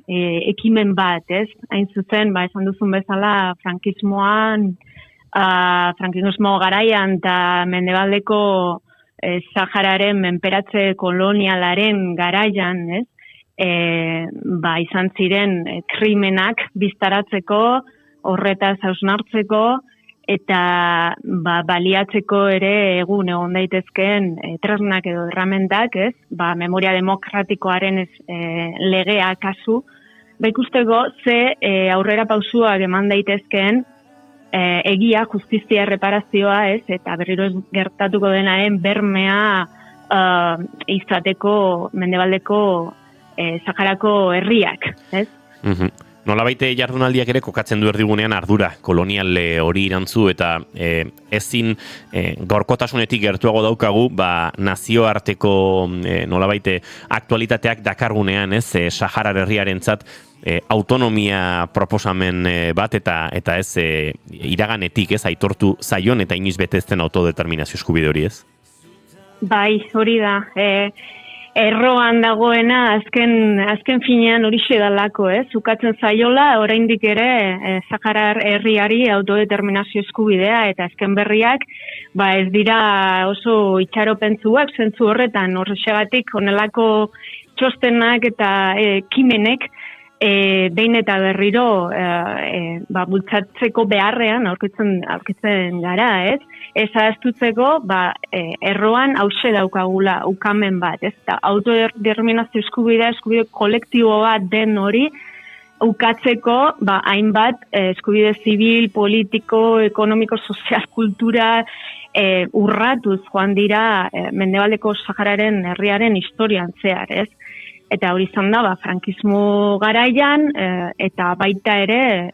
ekimen bat, ez? Hain zuzen, esan duzun bezala, frankismoan, frankismo garaian eta Mendebaldeko Sahararen menperatze kolonialaren garaian, ez? Izan ziren krimenak biztaratzeko, horretaz hausnartzeko eta baliatzeko ere egun egon daitezkeen tresnak edo erramentak, ez? Memoria demokratikoaren legea kasu, ikusteko ze aurrera pausuak eman daitezkeen egia, justizia, erreparazioa, ez? Eta berriro gertatuko denaren bermea izateko Mendebaldeko Saharako herriak, ez? Nolabait jardunaldiak ere kokatzen du erdigunean ardura kolonial hori irantzu, eta ezin gaurkotasunetik gertuago daukagu nazioarteko nolabait aktualitateak dakargunean, ez, Saharar herriarentzat autonomia proposamen bat eta ez iraganetik, ez, aitortu zaion eta inoiz betezten autodeterminazio eskubide hori, ez? Bai, hori da. Erroan dagoena azken finean horixe dalako, ukatzen zaiola oraindik ere Saharar herriari autodeterminazio eskubidea, eta azken berriak ez dira oso itxaropentsuak zentzu horretan, horrexegatik honelako txostenak eta ekimenek behin eta berriro bultzatzeko beharrean aurkitzen gara, ez? Ez ahaztutzeko, erroan hause daukagula ukamen bat, ez? Autodeterminazio eskubide kolektibo bat den hori ukatzeko, hainbat eskubide zibil, politiko, ekonomiko, sozial, kultura urratuz joan dira Mendebaldeko Sahararen herriaren historian zehar, ez? Eta hori izan da, frankismo garaian, eta baita ere,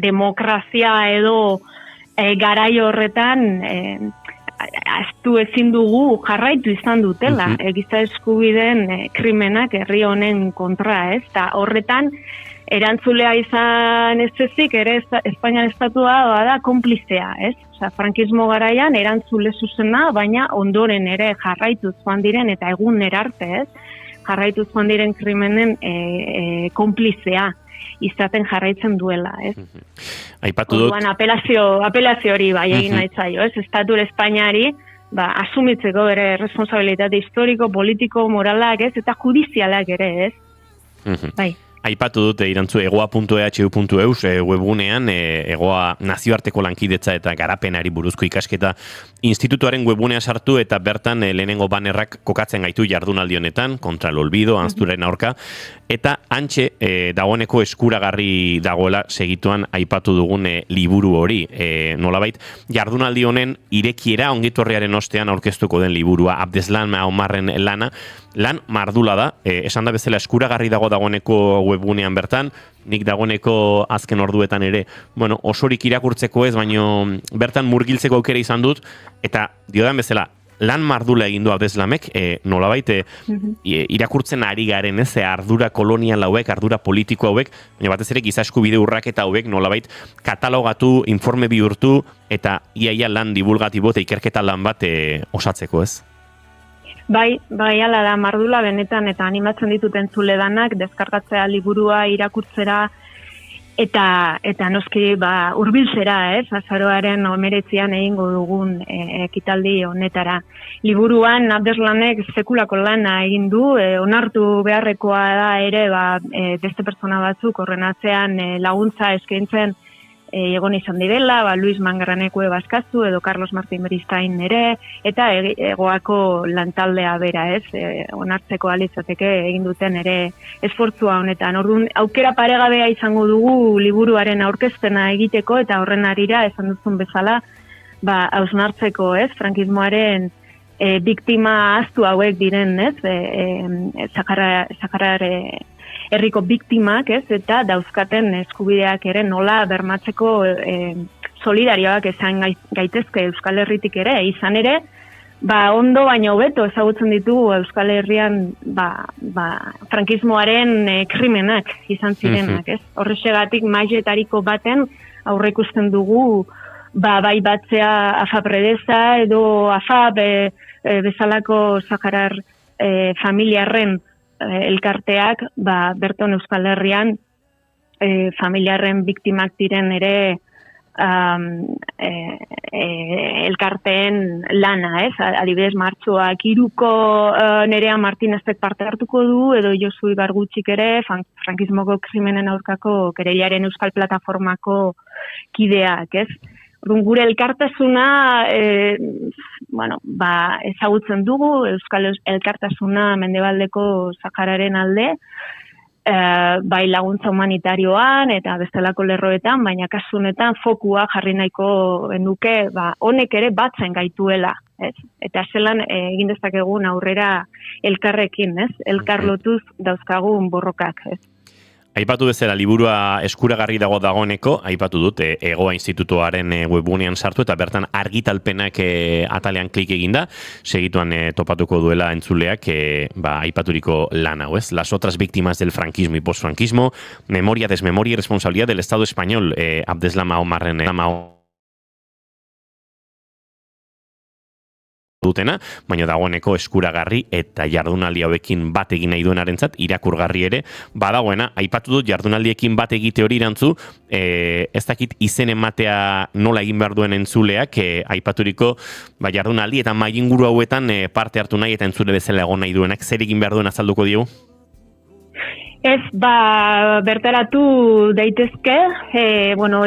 demokrazia edo garai horretan astu ezin dugu jarraitu izan dutela, giza eskubideen krimenak herri honen kontra, ez? Eta horretan, erantzulea izan ez ezik, ere Espainian estatua da konplizea, ez? Osea, frankismo garaian erantzule zuzena, baina ondoren ere jarraituz joan diren, eta egun erarte, ez? Jarraituz joan diren krimenen konplizea izaten jarraitzen duela, ez? Aipatu dut. Apelazio hori egin nahi zaio, ez? Estatur Espainiari, asumitzeko bere responsabilitate historiko, politiko, moralak, ez? Eta judizialak ere, ez? Bai. aipatu dute irantzu egoa.ehu.eus webgunean, egoa nazioarteko lankidetza eta garapenari buruzko ikasketa institutuaren webgunea sartu eta bertan lehenengo banerrak kokatzen gaitu jardunaldi honetan, kontra el olvido, anzturaren aurka, eta antxe dagoeneko eskuragarri dagoela segituan aipatu dugun liburu hori. Nolabait, jardunaldi honen irekiera ongitorriaren ostean aurkeztuko den liburua, Abdeslam Omarren lana, lan mardula da, esan da bezala eskuragarri dagoeneko webgunean bertan, nik dagoeneko azken orduetan ere, bueno, osorik irakurtzeko ez, baino bertan murgiltzeko aukera izan dut, eta diodan bezala, lan mardula egin du Abdeslamek, nolabait irakurtzen ari garen, ez, ardura kolonial hauek, ardura politiko hauek, baina batez ere giza eskubide urraketa hauek nolabait katalogatu, informe bihurtu, eta iaia lan divulgatibo eta ikerketa lan bat osatzeko, ez? Bai, ala da, mardula benetan, eta animatzen ditut entzuledanak, deskargatzea liburua irakurtzera, eta noski hurbiltzera, azaroaren 19an egingo dugun ekitaldi honetara. Liburuan Abdeslamek sekulako lana egin du, onartu beharrekoa da ere beste pertsona batzuk horren atzean laguntza eskaintzen egon izan direla, Luis Mangarranekue Baskazu edo Carlos Martín Beristain ere, eta egoako lantaldea bera, onartzeko alitzateke egin duten ere esfortzua honetan. Orduan, aukera paregabea izango dugu liburuaren aurkezpena egiteko, eta horren arira, esan duzun bezala, hausnartzeko, frankismoaren biktima ahaztu hauek diren, Saharar herriko biktimak, eta dauzkaten eskubideak ere nola bermatzeko solidarioak izan gaitezke Euskal Herritik ere, izan ere, ondo baina hobeto ezagutzen ditugu Euskal Herrian frankismoaren krimenak izan zirenak, Horrexegatik mailetariko baten aurreikusten dugu bai batzea AFAB Redeza edo AFAB bezalako Saharar familiarren elkarteak berton Euskal Herrian familiarren biktimak diren ere elkarteen lana, adibidez martxoak 3ko Nerea Martinezek parte hartuko du, edo Josu Ibargutxik ere frankismoko krimenen aurkako kereilaren Euskal Plataformako kideak, Gure elkartasuna ezagutzen dugu, Euskal elkartasuna Mendebaldeko Sahararen alde, bai laguntza humanitarioan eta bestelako lerroetan, baina kasu honetan fokua jarri nahiko nuke, honek ere batzen gaituela, eta zelan egin dezakegun aurrera elkarrekin, elkarlotuz dauzkagun borrokak, Aipatu bezala liburua eskuragarri dagoeneko, aipatu dut Egoa Institutuaren webgunean sartu eta bertan argitalpenak atalean klik eginda, segituan topatuko duela entzuleak aipaturiko lan hau, Las otras víctimas del franquismo y postfranquismo, memoria, desmemoria y responsabilidad del Estado español, Abdeslam Omarren dutena, baina dagoeneko eskuragarri eta jardunaldi hauekin bat egin nahi duenarentzat irakurgarri ere badagoena. Aipatu dut jardunaldiekin bat egite hori irantzu, ez dakit izen ematea nola egin behar duen entzuleak, aipaturiko jardunaldi eta mailinguru hauetan parte hartu nahi eta entzule bezala egon nahi duenak, zer egin behar duen azalduko diogu? Bertaratu daitezke,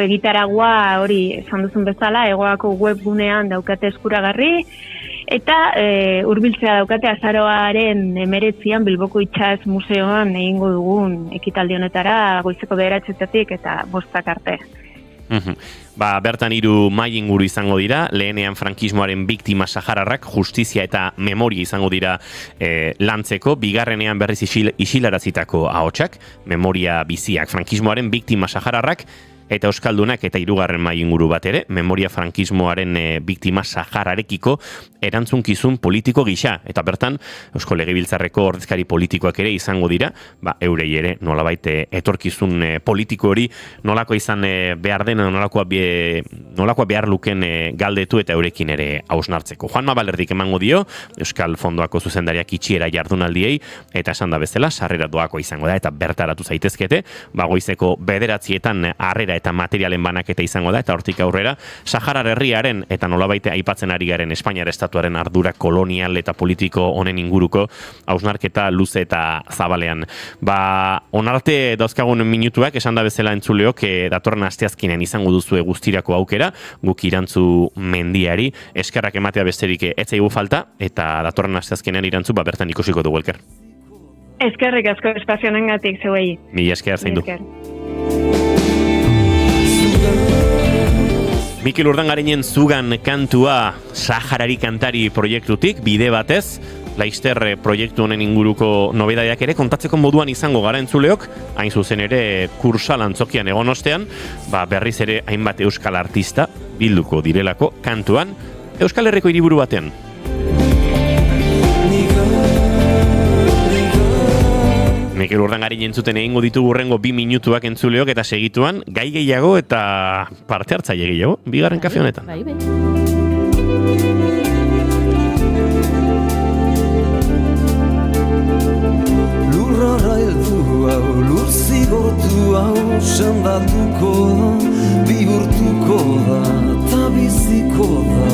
egitaragua hori esan duzun bezala, Egoako webgunean daukate eskuragarri, eta hurbiltzea daukate azaroaren 19an Bilboko Itsas Museoan egingo dugun ekitaldi honetara goizeko 9:00 eta 5:00 arte. Bertan 3 mahai inguru izango dira, lehenean frankismoaren biktima sahararrak, justizia eta memoria izango dira lantzeko, bigarrenean berriz isilarazitako ahotsak, memoria biziak, frankismoaren biktima sahararrak, eta euskaldunak eta 3. mahai inguru bat ere, memoria frankismoaren biktima sahararekiko erantzunkizun politiko gisa, eta bertan Eusko Legebiltzarreko ordezkari politikoak ere izango dira, eurei ere nolabait etorkizun politiko hori nolako izan behar den, nolakoa behar luken galdetu eta eurekin ere hausnartzeko. Juanma Balerdik emango dio, Euskal Fondoako zuzendariak itxiera jardunaldiei, eta esan da bezala, sarrera doako izango da, eta bertaratu zaitezkete, goizeko 9:00 harrera eta materialen banaketa izango da, eta hortik aurrera, Saharar herriaren eta nolabait aipatzen ari garen Espainiar estatu estatuaren ardura kolonial eta politiko honen inguruko hausnarketa luze eta zabalean. Onarte dauzkagun minutuak esan da bezala entzuleok datorren asteazkenean izango duzue guztirako aukera, guk Irantzu Mendiari eskerrak ematea besterik ez zaigu falta, eta datorren asteazkenean Irantzu bertan ikusiko dugu elker. Eskerrik asko espazionengatik zeuei. Mila esker zaindu. Mikel Urdangarinen Zugan kantua Saharari kantari proiektutik, bide batez, Laister proiektu honen inguruko nobedaiak ere kontatzeko moduan izango gara entzuleok, hain zuzen ere Kursal antzokian egon ostean, berriz ere hainbat euskal artista bilduko direlako kantuan, Euskal Herriko hiriburu batean. Mikel Urdangarin entzuten egingo ditugu hurrengo 2 minutuak entzuleok eta segituan gai gehiago eta parte hartzaile gehiago, bigarren kafe honetan. Bai. Lurrara heldu hau, lur zigortu hau, sendatuko da, bihurtuko da, eta biziko da.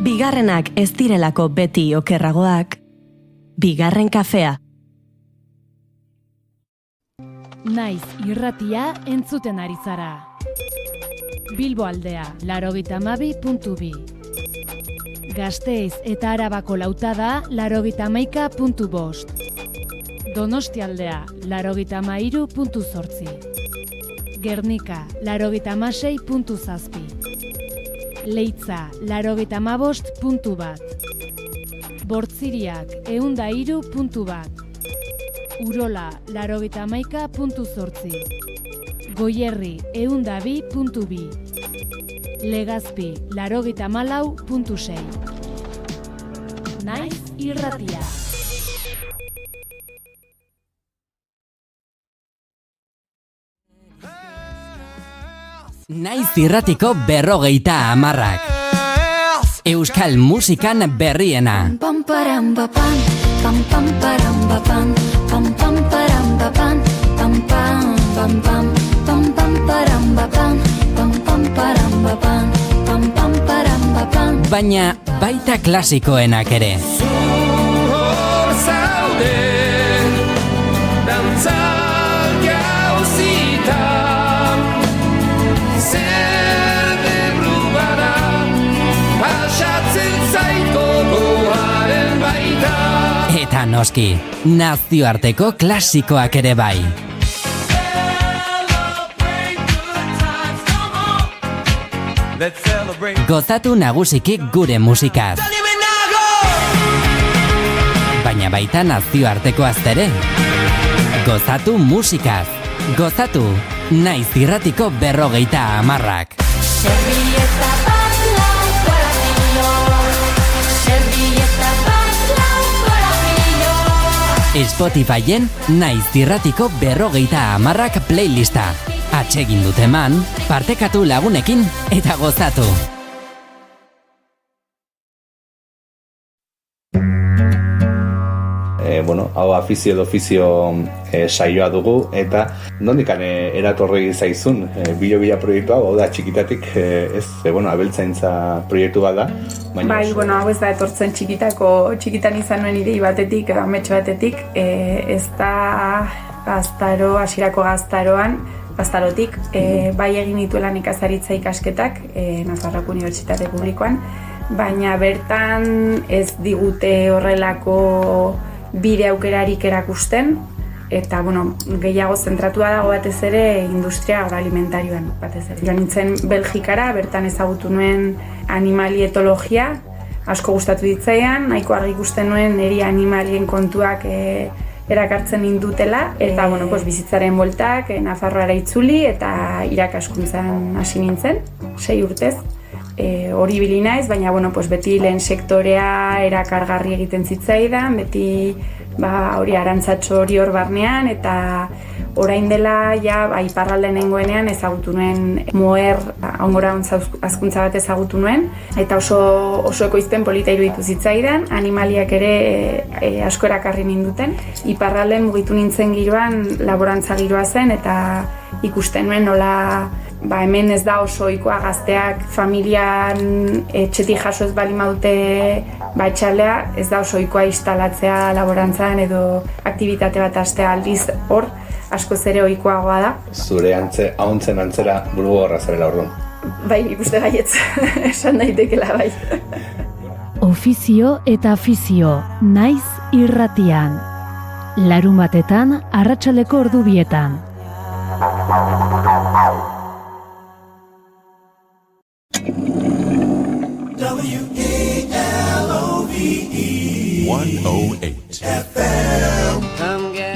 Bigarrenak ez direlako beti okerragoak, bigarren kafea. Naiz irratia entzuten ari zara. Bilbo aldea, 92.2. Gasteiz eta Arabako lautada, 91.5. Donostialdea, 93.8. Gernika, 96.7. Leitza, 95.1. Bortziriak, 103.1. Urola, 91.8. Goierri, 102.2. Legazpi, 94.6. Naiz irratia. Naiz irratiko 50 Euskal musikan berriena. Pam param pam pam pam param pam pam pam param pam pam pam pam pam pam pam param pam pam pam param pam pam pam param pam. Baina baita klasikoenak ere. Zuhor zaude, dantzak gauzitan, zer debrubara, pasatzen zaiko goaren baita. Eta noski, nazioarteko klasikoak ere bai. Gozatu nagusiki gure musikaz. Baina baita nazioartekoaz ere. Gozatu musikaz. Gozatu naiz irratiko 50 Servilleta bat lau korazio. Servilleta bat lau korazio. Spotifyen naiz irratiko 50 playlista. Atsegin dut eman, partekatu lagunekin eta gozatu. Hau afizio edo ofizio saioa dugu, eta nondikan eratorri zaizun bilo-bila proiektua, hau da txikitatik, abeltzaintza proiektu bat da. Bai, hau ez da etortzen txikitan izan nuen idei batetik, amets batetik, ez da hasierako gaztarotik, bai egin dituela nekazaritza ikasketak, Nafarroako Unibertsitate Publikoan, baina bertan ez digute horrelako bide aukerarik erakusten, eta gehiago zentratua dago batez ere industria agroalimentarioan batez ere. Joan nintzen Belgikara, bertan ezagutu nuen animalietologia, asko gustatu ditzaidan, nahiko argi ikusten nuen niri animalien kontuak erakartzen indutela, eta bizitzaren bueltak Nafarroara itzuli eta irakaskuntzan hasi nintzen, 6 urtez. Hori ibili naiz, baina beti lehen sektorea erakargarri egiten zitzaidan, beti hori arantzatxo hori hor barnean, eta orain dela iparralde nengoenean ezagutu nuen Moher ongora hazkuntza bat ezagutu nuen, eta oso ekoizpen polita iruditu zitzaidan, animaliak ere asko erakarri ninduten. Iparralden mugitu nintzen giroan laborantza giroa zen, eta ikusten nuen nola hemen ez da oso ohikoa gazteak familian etxetik jaso ez bali maute etxaldea, ez da oso ohikoa instalatzea laborantzan edo aktibitate bat hastea, aldiz hor askoz ere ohikoagoa da. Zure ahontzen antzera burgo horra zarela orduan. Bai, ikuste baietz, esan daitekela bai. Ofizio eta afizio, naiz irratian. Larun batetan, arratsaldeko ordu 2etan.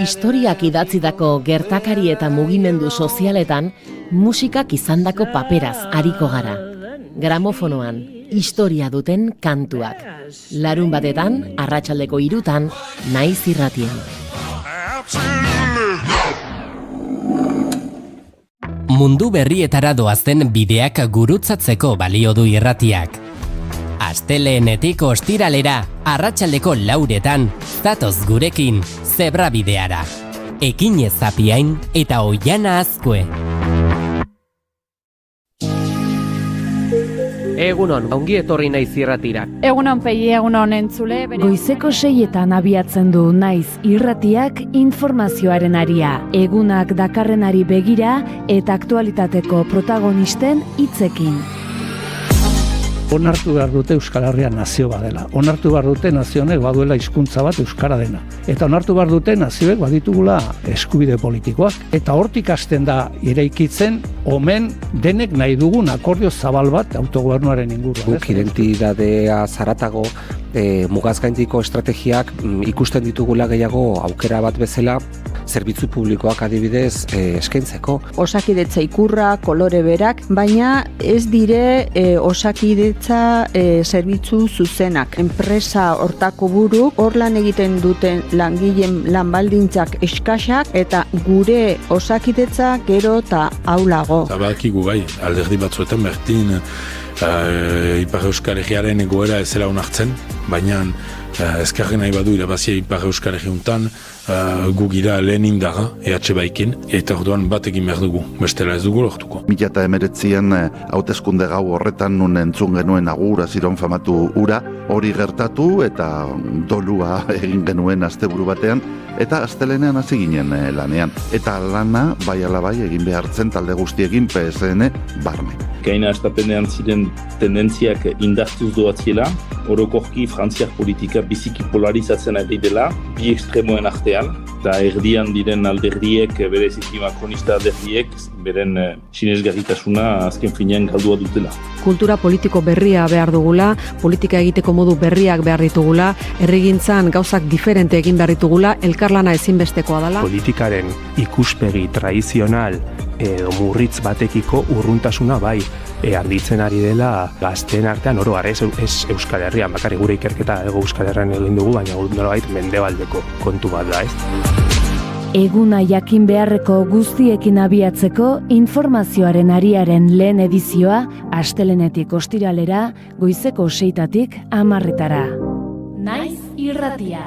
Historiak idatzitako gertakari eta mugimendu sozialetan musikak izandako paperaz ariko gara. Gramofonoan historia duten kantuak. Larun batetan, arratsaldeko 3etan, naiz irratian. Mundu berrietara doazen bideak gurutzatzeko balio du irratiak. Asteleenetik ostiralera, arratsaldeko 4etan, zatoz gurekin, zebrabideara. Ekinez Zapiain eta Oiana Azkue. Egunon, ongi etorri naiz irratira. Egunon Pei, egunon entzule. Goizeko 6etan abiatzen du naiz irratiak informazioaren aria. Egunak dakarrenari begira eta aktualitateko protagonisten hitzekin. Onartu behar dute Euskal Herria nazio badela. Onartu behar dute nazio honek baduela hizkuntza bat euskara dena. Eta onartu behar dute nazioek baditugula eskubide politikoak. Eta hortik hasten da eraikitzen omen denek nahi dugun akordio zabal bat autogobernuaren inguruan. Guk identitatea zaratago mugazgaindiko estrategiak ikusten ditugula gehiago aukera bat bezala zerbitzu publikoak adibidez eskaintzeko. Osakidetza ikurra, kolore berak, baina ez dire osakidetza zerbitzu zuzenak. Enpresa hortako buru, hor lan egiten duten langileen lanbaldintzak eskasak eta gure osakidetza gero eta aulago. Badakigu bai, alderdi batzuetan berdin Ipar Euskal Herriaren egoera ez zela onartzen, baina ezkerren nahi badu irabazia Ipar Euskal Herriuntan gu gira lehen indaga EH Baikin, eta orduan bat egin behar dugu, bestela ez dugu lortuko. 2019an hauteskunde gau horretan nun entzun genuen agura ziron famatu ura, hori gertatu eta dolua egin genuen asteburu batean, eta astelenean hasi ginen lanean. Eta lana bai ala bai egin behartzen talde guztiekin PSN barne. Bizkaina estapenean ziren tendentziak indartuz doatziela, orokorki frantziar politika biziki polarizatzen ari dela, bi ekstremoen artean, eta erdian diren alderdiek, bereziki makronista alderdiek, beren sinesgarritasuna azken finean galdua dutela. Kultura politiko berria behar dugula, politika egiteko modu berriak behar ditugula, herrigintzan gauzak diferente egin behar ditugula, elkarlana ezinbestekoa dela. Politikaren ikuspegi tradizional edo murritz batekiko urruntasuna bai handitzen ari dela gazteen artean oro har, ez Euskal Herrian, bakarrik gure ikerketa ego Euskal Herrian egin dugu, baina nolabait mendebaldeko kontu bat da, ez? Eguna jakin beharreko guztiekin abiatzeko informazioaren ariaren lehen edizioa astelenetik ostiralera goizeko 6-tatik 10-etara. Naiz irratia.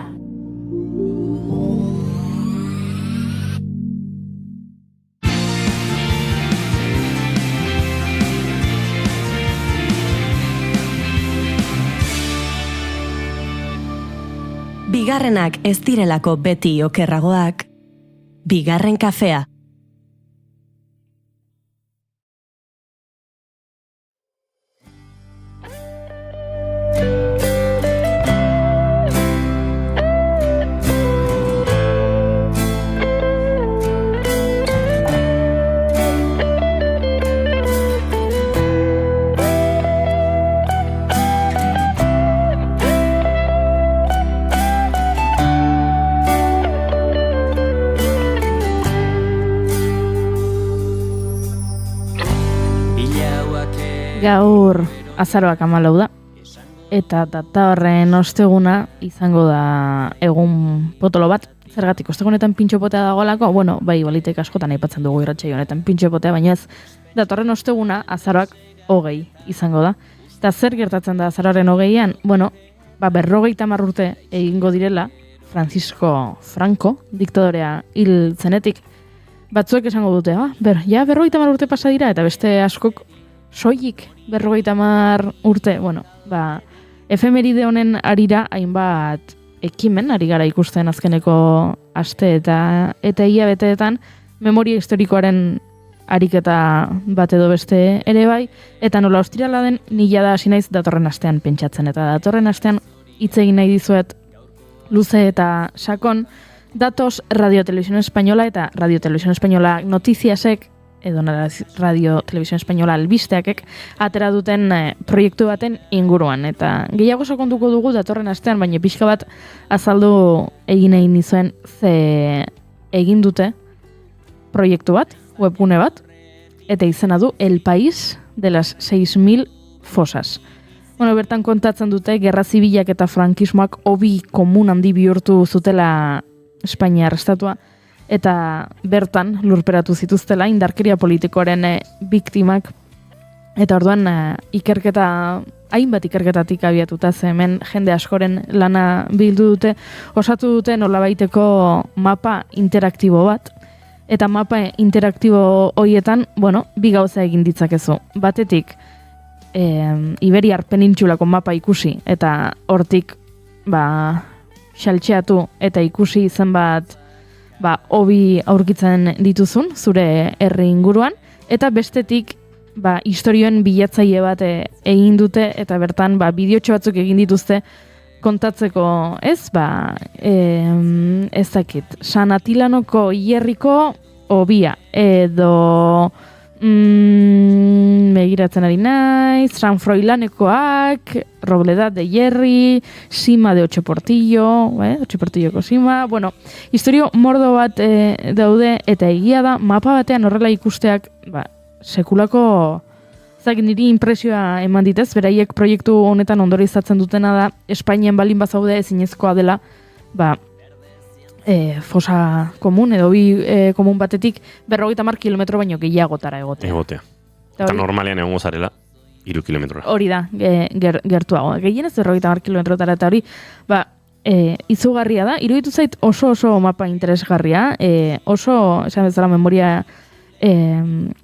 Bigarrenak ez direlako beti okerragoak, Bigarren kafea. Gaur azaroak 14 da, eta data horren osteguna izango da egun potolo bat. Zergatik, ostegunetan pintxopotea dagoelako, bueno, bai, balitek askotan aipatzen dugu irratsaio honetan pintxopotea, baina ez, datorren osteguna azaroak 20 izango da. Eta zer gertatzen da azaroaren 20an? Bueno, 50 urte egingo direla, Francisco Franco, diktadorea hil zenetik, batzuek esango dute, 50 urte pasa dira, eta beste askok soilik 50 urte, bueno, efemeride honen arira hainbat ekimen ari gara ikusten azkeneko aste eta hilabeteetan memoria historikoaren ariketa bat edo beste ere bai, eta nola ostirala den nila da hasi naiz datorren astean pentsatzen, eta datorren astean hitz egin nahi dizuet luze eta sakon, datoz Radio Televisión Española eta Radio Televisión Española notiziasek edo Radio Televisión Española albisteakek atera duten proiektu baten inguruan. Eta gehiago sakonduko dugu datorren astean, baina pixka bat azaldu egin egin nizuen ze egin dute proiektu bat, webgune bat, eta izena du El País de las 6.000 fosas. Bueno, bertan kontatzen dute gerra zibilak eta frankismoak hobi komun handi bihurtu zutela Espainiar estatua, eta bertan lurperatu zituztela indarkeria politikoaren biktimak, eta orduan hainbat ikerketatik abiatuta ze hemen jende askoren lana bildu dute, osatu dute nolabaiteko mapa interaktibo bat, eta mapa interaktibo horietan, bi gauza egin ditzakezu. Batetik, Iberiar penintsulako mapa ikusi, eta hortik, xaltxeatu eta ikusi zenbat hobi aurkitzen dituzun, zure herri inguruan, eta bestetik, historioen bilatzaile bat egin dute, eta bertan, bideotxo batzuk egin dituzte kontatzeko, ez dakit, San Atilanoko hierriko hobia, edo begiratzen ari naiz, San Froilanekoak, Robledad de Hierri, Sima de Ochoportillo, Ochoportilloko Sima, historio mordo bat daude, eta egia da, mapa batean horrela ikusteak, sekulako, niri impresioa eman ditez, beraiek proiektu honetan ondorizatzen dutena da, Espainian balin bazaude ezinezkoa dela, fosa komun, edo komun batetik 50 kilometro baino gehiagotara egotea. Eta normalean egongo zarela, 3 kilometrora. Hori da, gertuago. Gehienez 50 kilometrotara, eta hori, izugarria da, iruditu zait oso mapa interesgarria, oso, esan bezala, memoria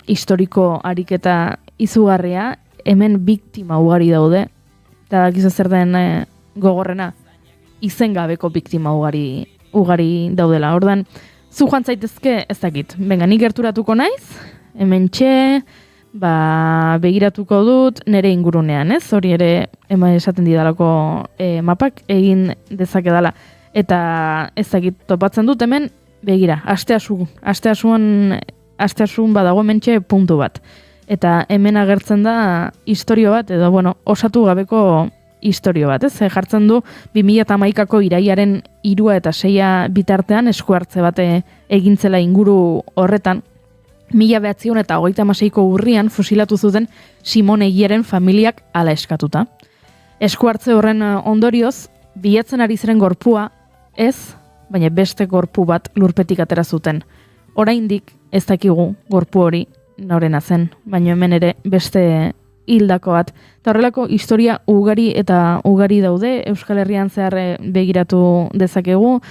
historiko ariketa izugarria, hemen biktima ugari daude, eta dakizu zer den gogorrena, izengabeko biktima ugari daudela. Ordan zu joan zaitezke ez dakit. Venga, ni gerturatuko naiz, hementxe, begiratuko dut nire ingurunean, ez? Hori ere esaten didalako mapak egin dezakedala. Eta ez dakit topatzen dut hemen, begira, asteasuan badago hementxe puntu bat. Eta hemen agertzen da istorio bat, edo osatu gabeko istorio bat, ez? Jartzen du 2011ko iraiaren 3 eta 6 bitartean esku hartze bate egintzela inguru horretan, 1936ko urrian fusilatu zuten Simon Egieren familiak hala eskatuta. Esku hartze horren ondorioz, bilatzen ari ziren gorpua, ez, baina beste gorpu bat lurpetik atera zuten. Oraindik ez dakigu gorpu hori norena zen, baina hemen ere beste hildako bat. Eta horrelako historia ugari eta ugari daude, Euskal Herrian zehar begiratu dezakegu,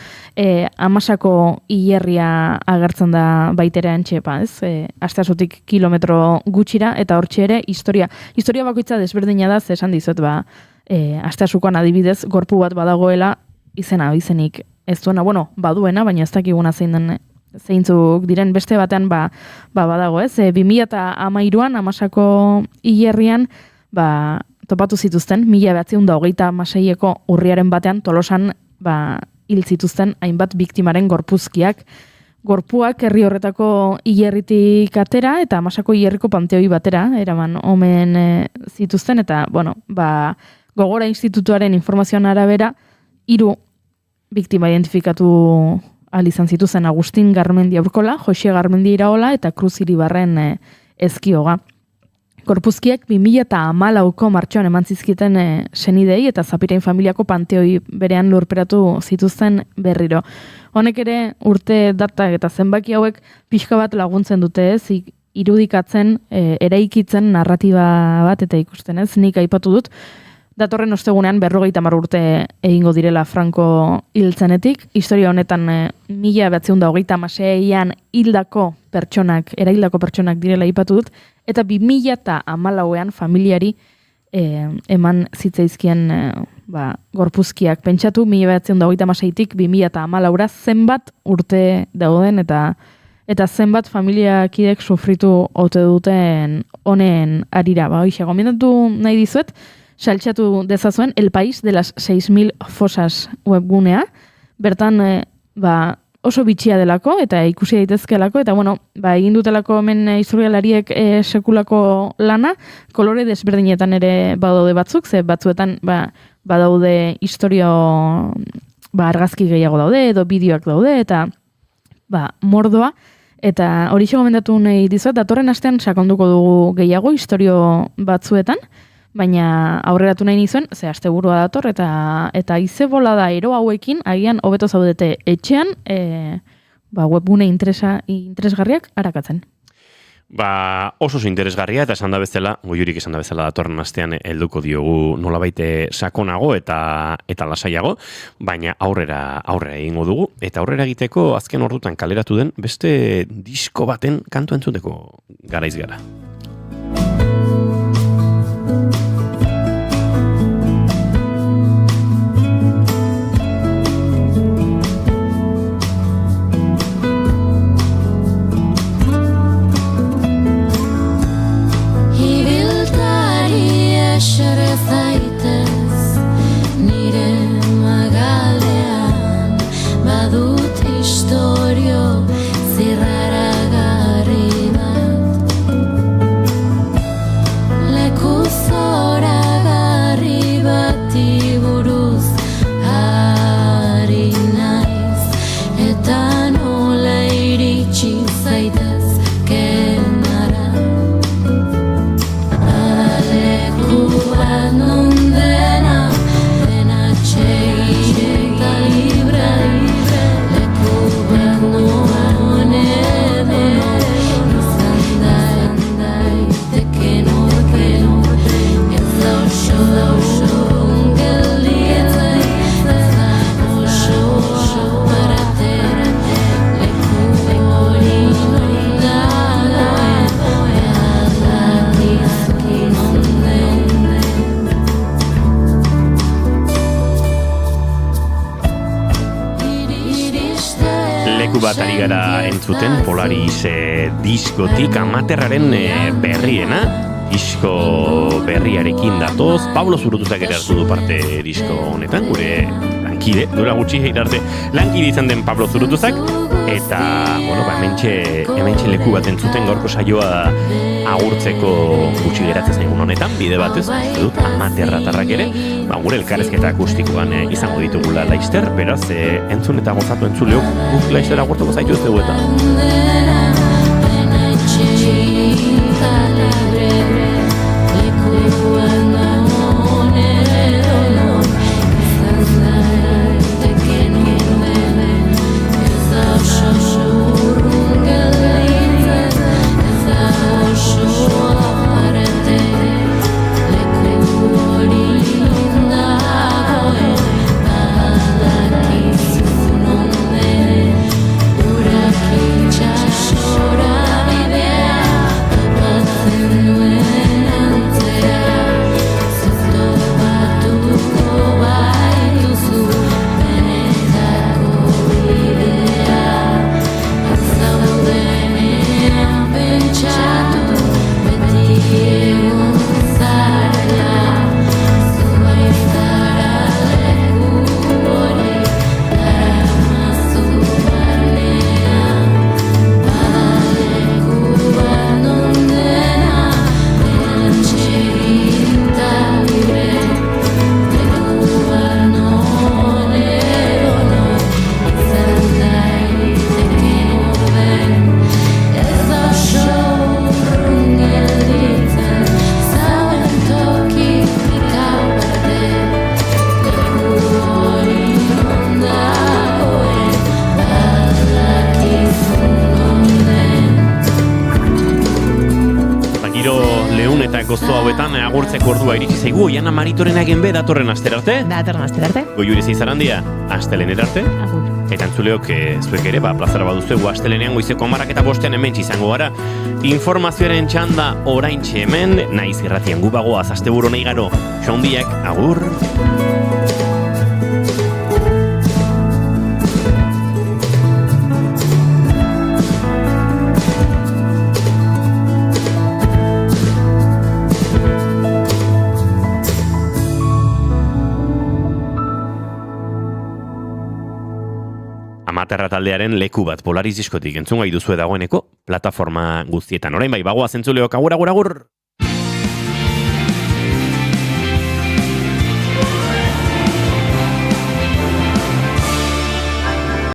Amasako hilerria agertzen da baitera antxepa, ez? Asteasutik kilometro gutxira, eta hortxe ere historia bakoitza desberdina da, esan dizut, Asteasukoan adibidez, gorpu bat badagoela, izenik ez duena, baduena, baina ez dakiguna zeintzuk diren, beste batean badago, ez? 2013an Amasako hilerrian topatu zituzten, 1926ko urriaren batean Tolosan hil zituzten hainbat biktimaren gorpuzkiak. Gorpuak herri horretako hilerritik atera eta Amasako hilerriko panteoi batera eraman omen zituzten, eta Gogora Institutuaren informazioan arabera 3 biktima identifikatu ahal izan zituzen: Agustin Garmendi Aurkola, Joxe Garmendi Iraola eta Cruz Iribarren Ezkioga. Gorpuzkiak 2014ko martxoan eman zizkiten senidei eta Zapirain familiako panteoi berean lurperatu zituzten berriro. Honek ere urte datak eta zenbaki hauek pixka bat laguntzen dute, ez, irudikatzen, eraikitzen narratiba bat eta ikusten, ez, nik aipatu dut. Datorren ostegunean 50 urte egingo direla Franco hiltzenetik. Historia honetan 1926an eraildako pertsonak direla aipatu dut, eta 2014an familiari eman zitzaizkien gorpuzkiak. Pentsatu 1926tik 2014ra zenbat urte dauden eta zenbat familiakidek sufritu ote duten honen arira. Gomendatu nahi dizuet, saltxatu dezazuen El País de las 6.000 fosas webgunea, bertan oso bitxia delako eta ikusi daitezkelako, eta egin dutelako hemen historialariek sekulako lana, kolore desberdinetan ere badaude batzuk, ze batzuetan badaude historio argazki gehiago daude, edo bideoak daude, eta mordoa, eta hori gomendatu nahi dizuet, datorren astean sakonduko dugu gehiago historio batzuetan, baina aurreratu nahi nizuen, ze asteburua dator, eta izebola da ero hauekin, agian hobeto zaudete etxean, webgune interesgarriak arakatzen. Oso interesgarria, eta esan da bezala, Goiurik esan da bezala datorren astean helduko diogu nolabait sakonago eta lasaiago, baina aurrera egingo dugu, eta aurrera egiteko azken ordutan kaleratu den beste disko baten kantu entzuteko garaiz gara. Istorio zirraragarri bat bat ari gara entzuten, Polaris diskotik, Amaterraren berriena, disko berriarekin datoz. Pablo Zurutuzak ere hartu du parte disko honetan, gure lankide, duela gutxi arte lankide izan den Pablo Zurutuzak, eta, hementxe leku bat entzuten gaurko saioa agurtzeko gutxi geratzen zaigun honetan, bide batez, dut Amaterratarrak ere, gure elkarrezketa akustikoan izango ditugula Laister, beraz, entzun eta gozatu entzuleok, guk Laister agurtuko zaitu ez dugu eta. Gozo hauetan agurtzeko ordua iritsi zaigu, Oiana Maritoren agenbe datorren asterarte. Datorren asterarte. Goiuri Zizarandia, astelener arte. Eta entzuleok zuek ere, plazara baduzuegu astelenean goizeko 10:05 hemen izango gara. Informazioaren txanda oraintxe hemen, Naiz Irratian gu bagoaz asteburu nahi garo. Xondiak, agur. Amaterra taldearen leku bat Polaris diskotik entzun gai duzue dagoeneko plataforma guztietan. Orain bai, bagoaz entzuleok, agur.